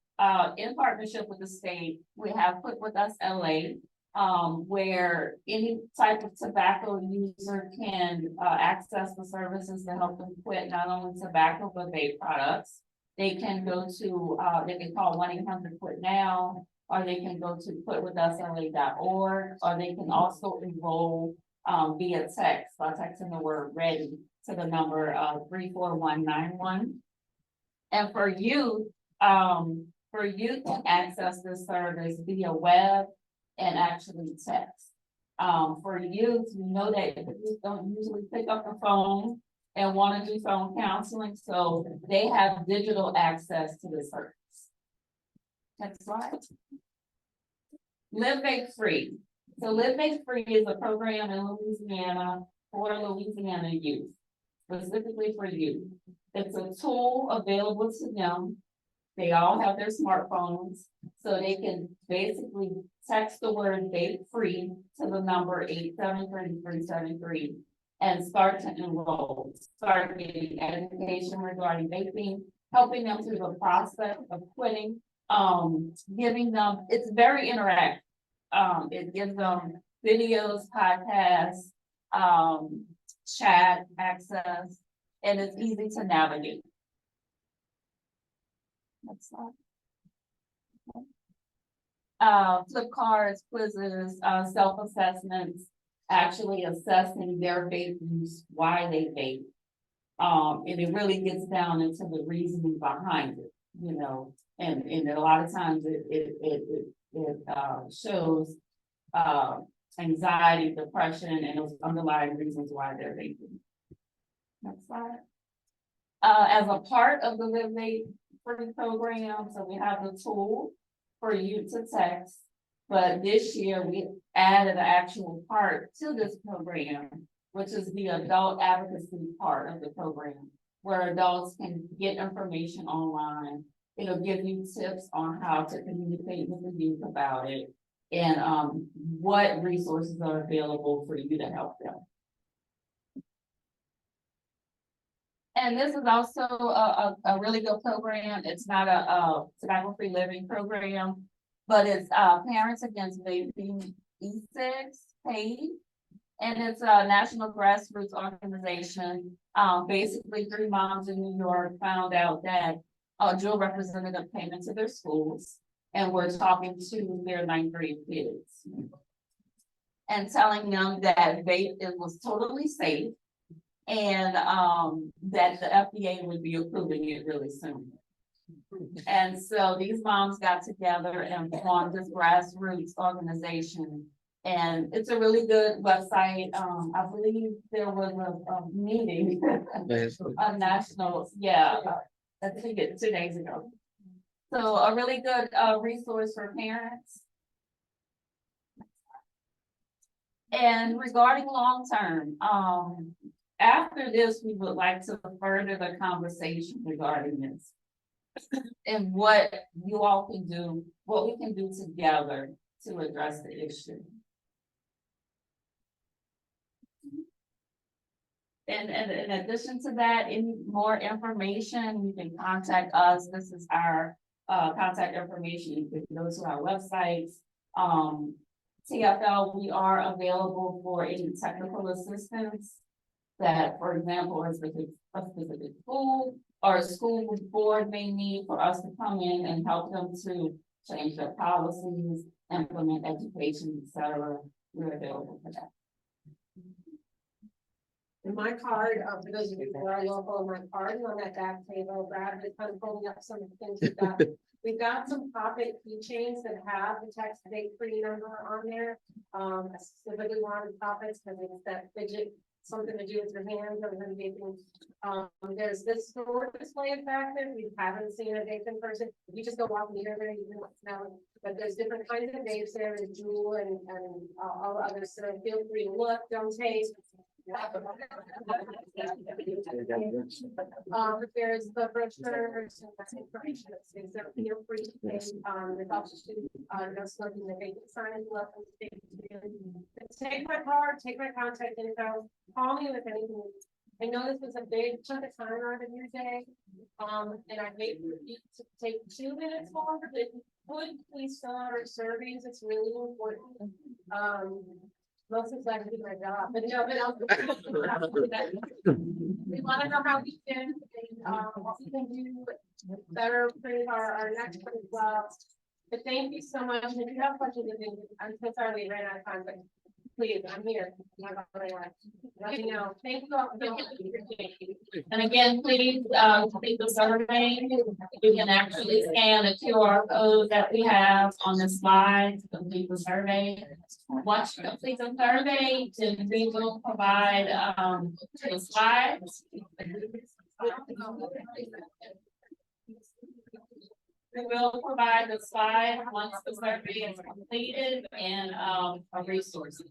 in partnership with the state, we have Quit With Us LA, where any type of tobacco user can access the services to help them quit not only tobacco, but vape products. They can go to, they can call 1-800-QUIT-NOW, or they can go to quitwithusla.org, or they can also enroll via text by texting the word READY to the number 34191. And for youth to access this service via web and actually text. For youth, we know that youth don't usually pick up the phone and want to do phone counseling, so they have digital access to the service. Next slide. Live Vape Free. So Live Vape Free is a program in Louisiana for Louisiana youth, specifically for youth. It's a tool available to them. They all have their smartphones, so they can basically text the word vape free to the number 873-373 and start to enroll, start getting education regarding vaping, helping them through the process of quitting, giving them, it's very interactive. It gives them videos, podcasts, chat access, and it's easy to navigate. Next slide. flip cards, quizzes, self-assessments, actually assessing their vape use, why they vape. And it really gets down into the reasoning behind it, you know, and a lot of times it shows, anxiety, depression, and those underlying reasons why they're vaping. Next slide. As a part of the Live Vape Free program, so we have the tool for you to text. But this year we added an actual part to this program, which is the adult advocacy part of the program, where adults can get information online. It'll give you tips on how to communicate with the youth about it and what resources are available for you to help them. And this is also a really good program. It's not a tobacco-free living program, but it's Parents Against Vaping E6 paid. And it's a national grassroots organization. Basically 3 moms in New York found out that dual representative came into their schools and were talking to their 9th grade kids and telling them that vape was totally safe and that the FDA would be approving it really soon. And so these moms got together and formed this grassroots organization. And it's a really good website. I believe there was a meeting, a national, I think it 2 days ago. So a really good resource for parents. And regarding long-term, after this, we would like to further the conversation regarding this. And what you all can do, what we can do together to address the issue. And in addition to that, any more information, you can contact us. This is our contact information. You can go to our websites. TFL, we are available for any technical assistance that, for example, a specific school or a school board may need for us to come in and help them to change their policies, implement education, etc. We're available for that. And my card, for those of you who are local, my card is on that back table. Brad is kind of pulling up some of the things we've got. We've got some pocket keychains that have the text vape free number on there. I specifically wanted topics because it's that fidget, something to do with your hands or the vaping. There's this store display in fact that we haven't seen a vape in person. If you just go walk near there, you can smell it. But there's different kinds of vapes there, and Juul and all others. So feel free to look, don't taste. There's the brochures and that's information. So feel free to take the office to no smoking the vaping sign. Welcome to take my card, take my contact info, call me with anything. I know this was a big chunk of time out of your day. And I hate for you to take 2 minutes longer, but if you would please fill out our surveys, it's really important. Most of that is my job, but no, but we want to know how we can, what we can do better for our next one as well. But thank you so much. And if you have questions, I'm so sorry we ran out of time, but please, I'm here. Let me know. Thank you all. And again, please, complete the survey. You can actually scan the QR code that we have on the slide to complete the survey. Once you complete the survey, then we will provide, the slides. We will provide the slide once the survey is completed and, a resource.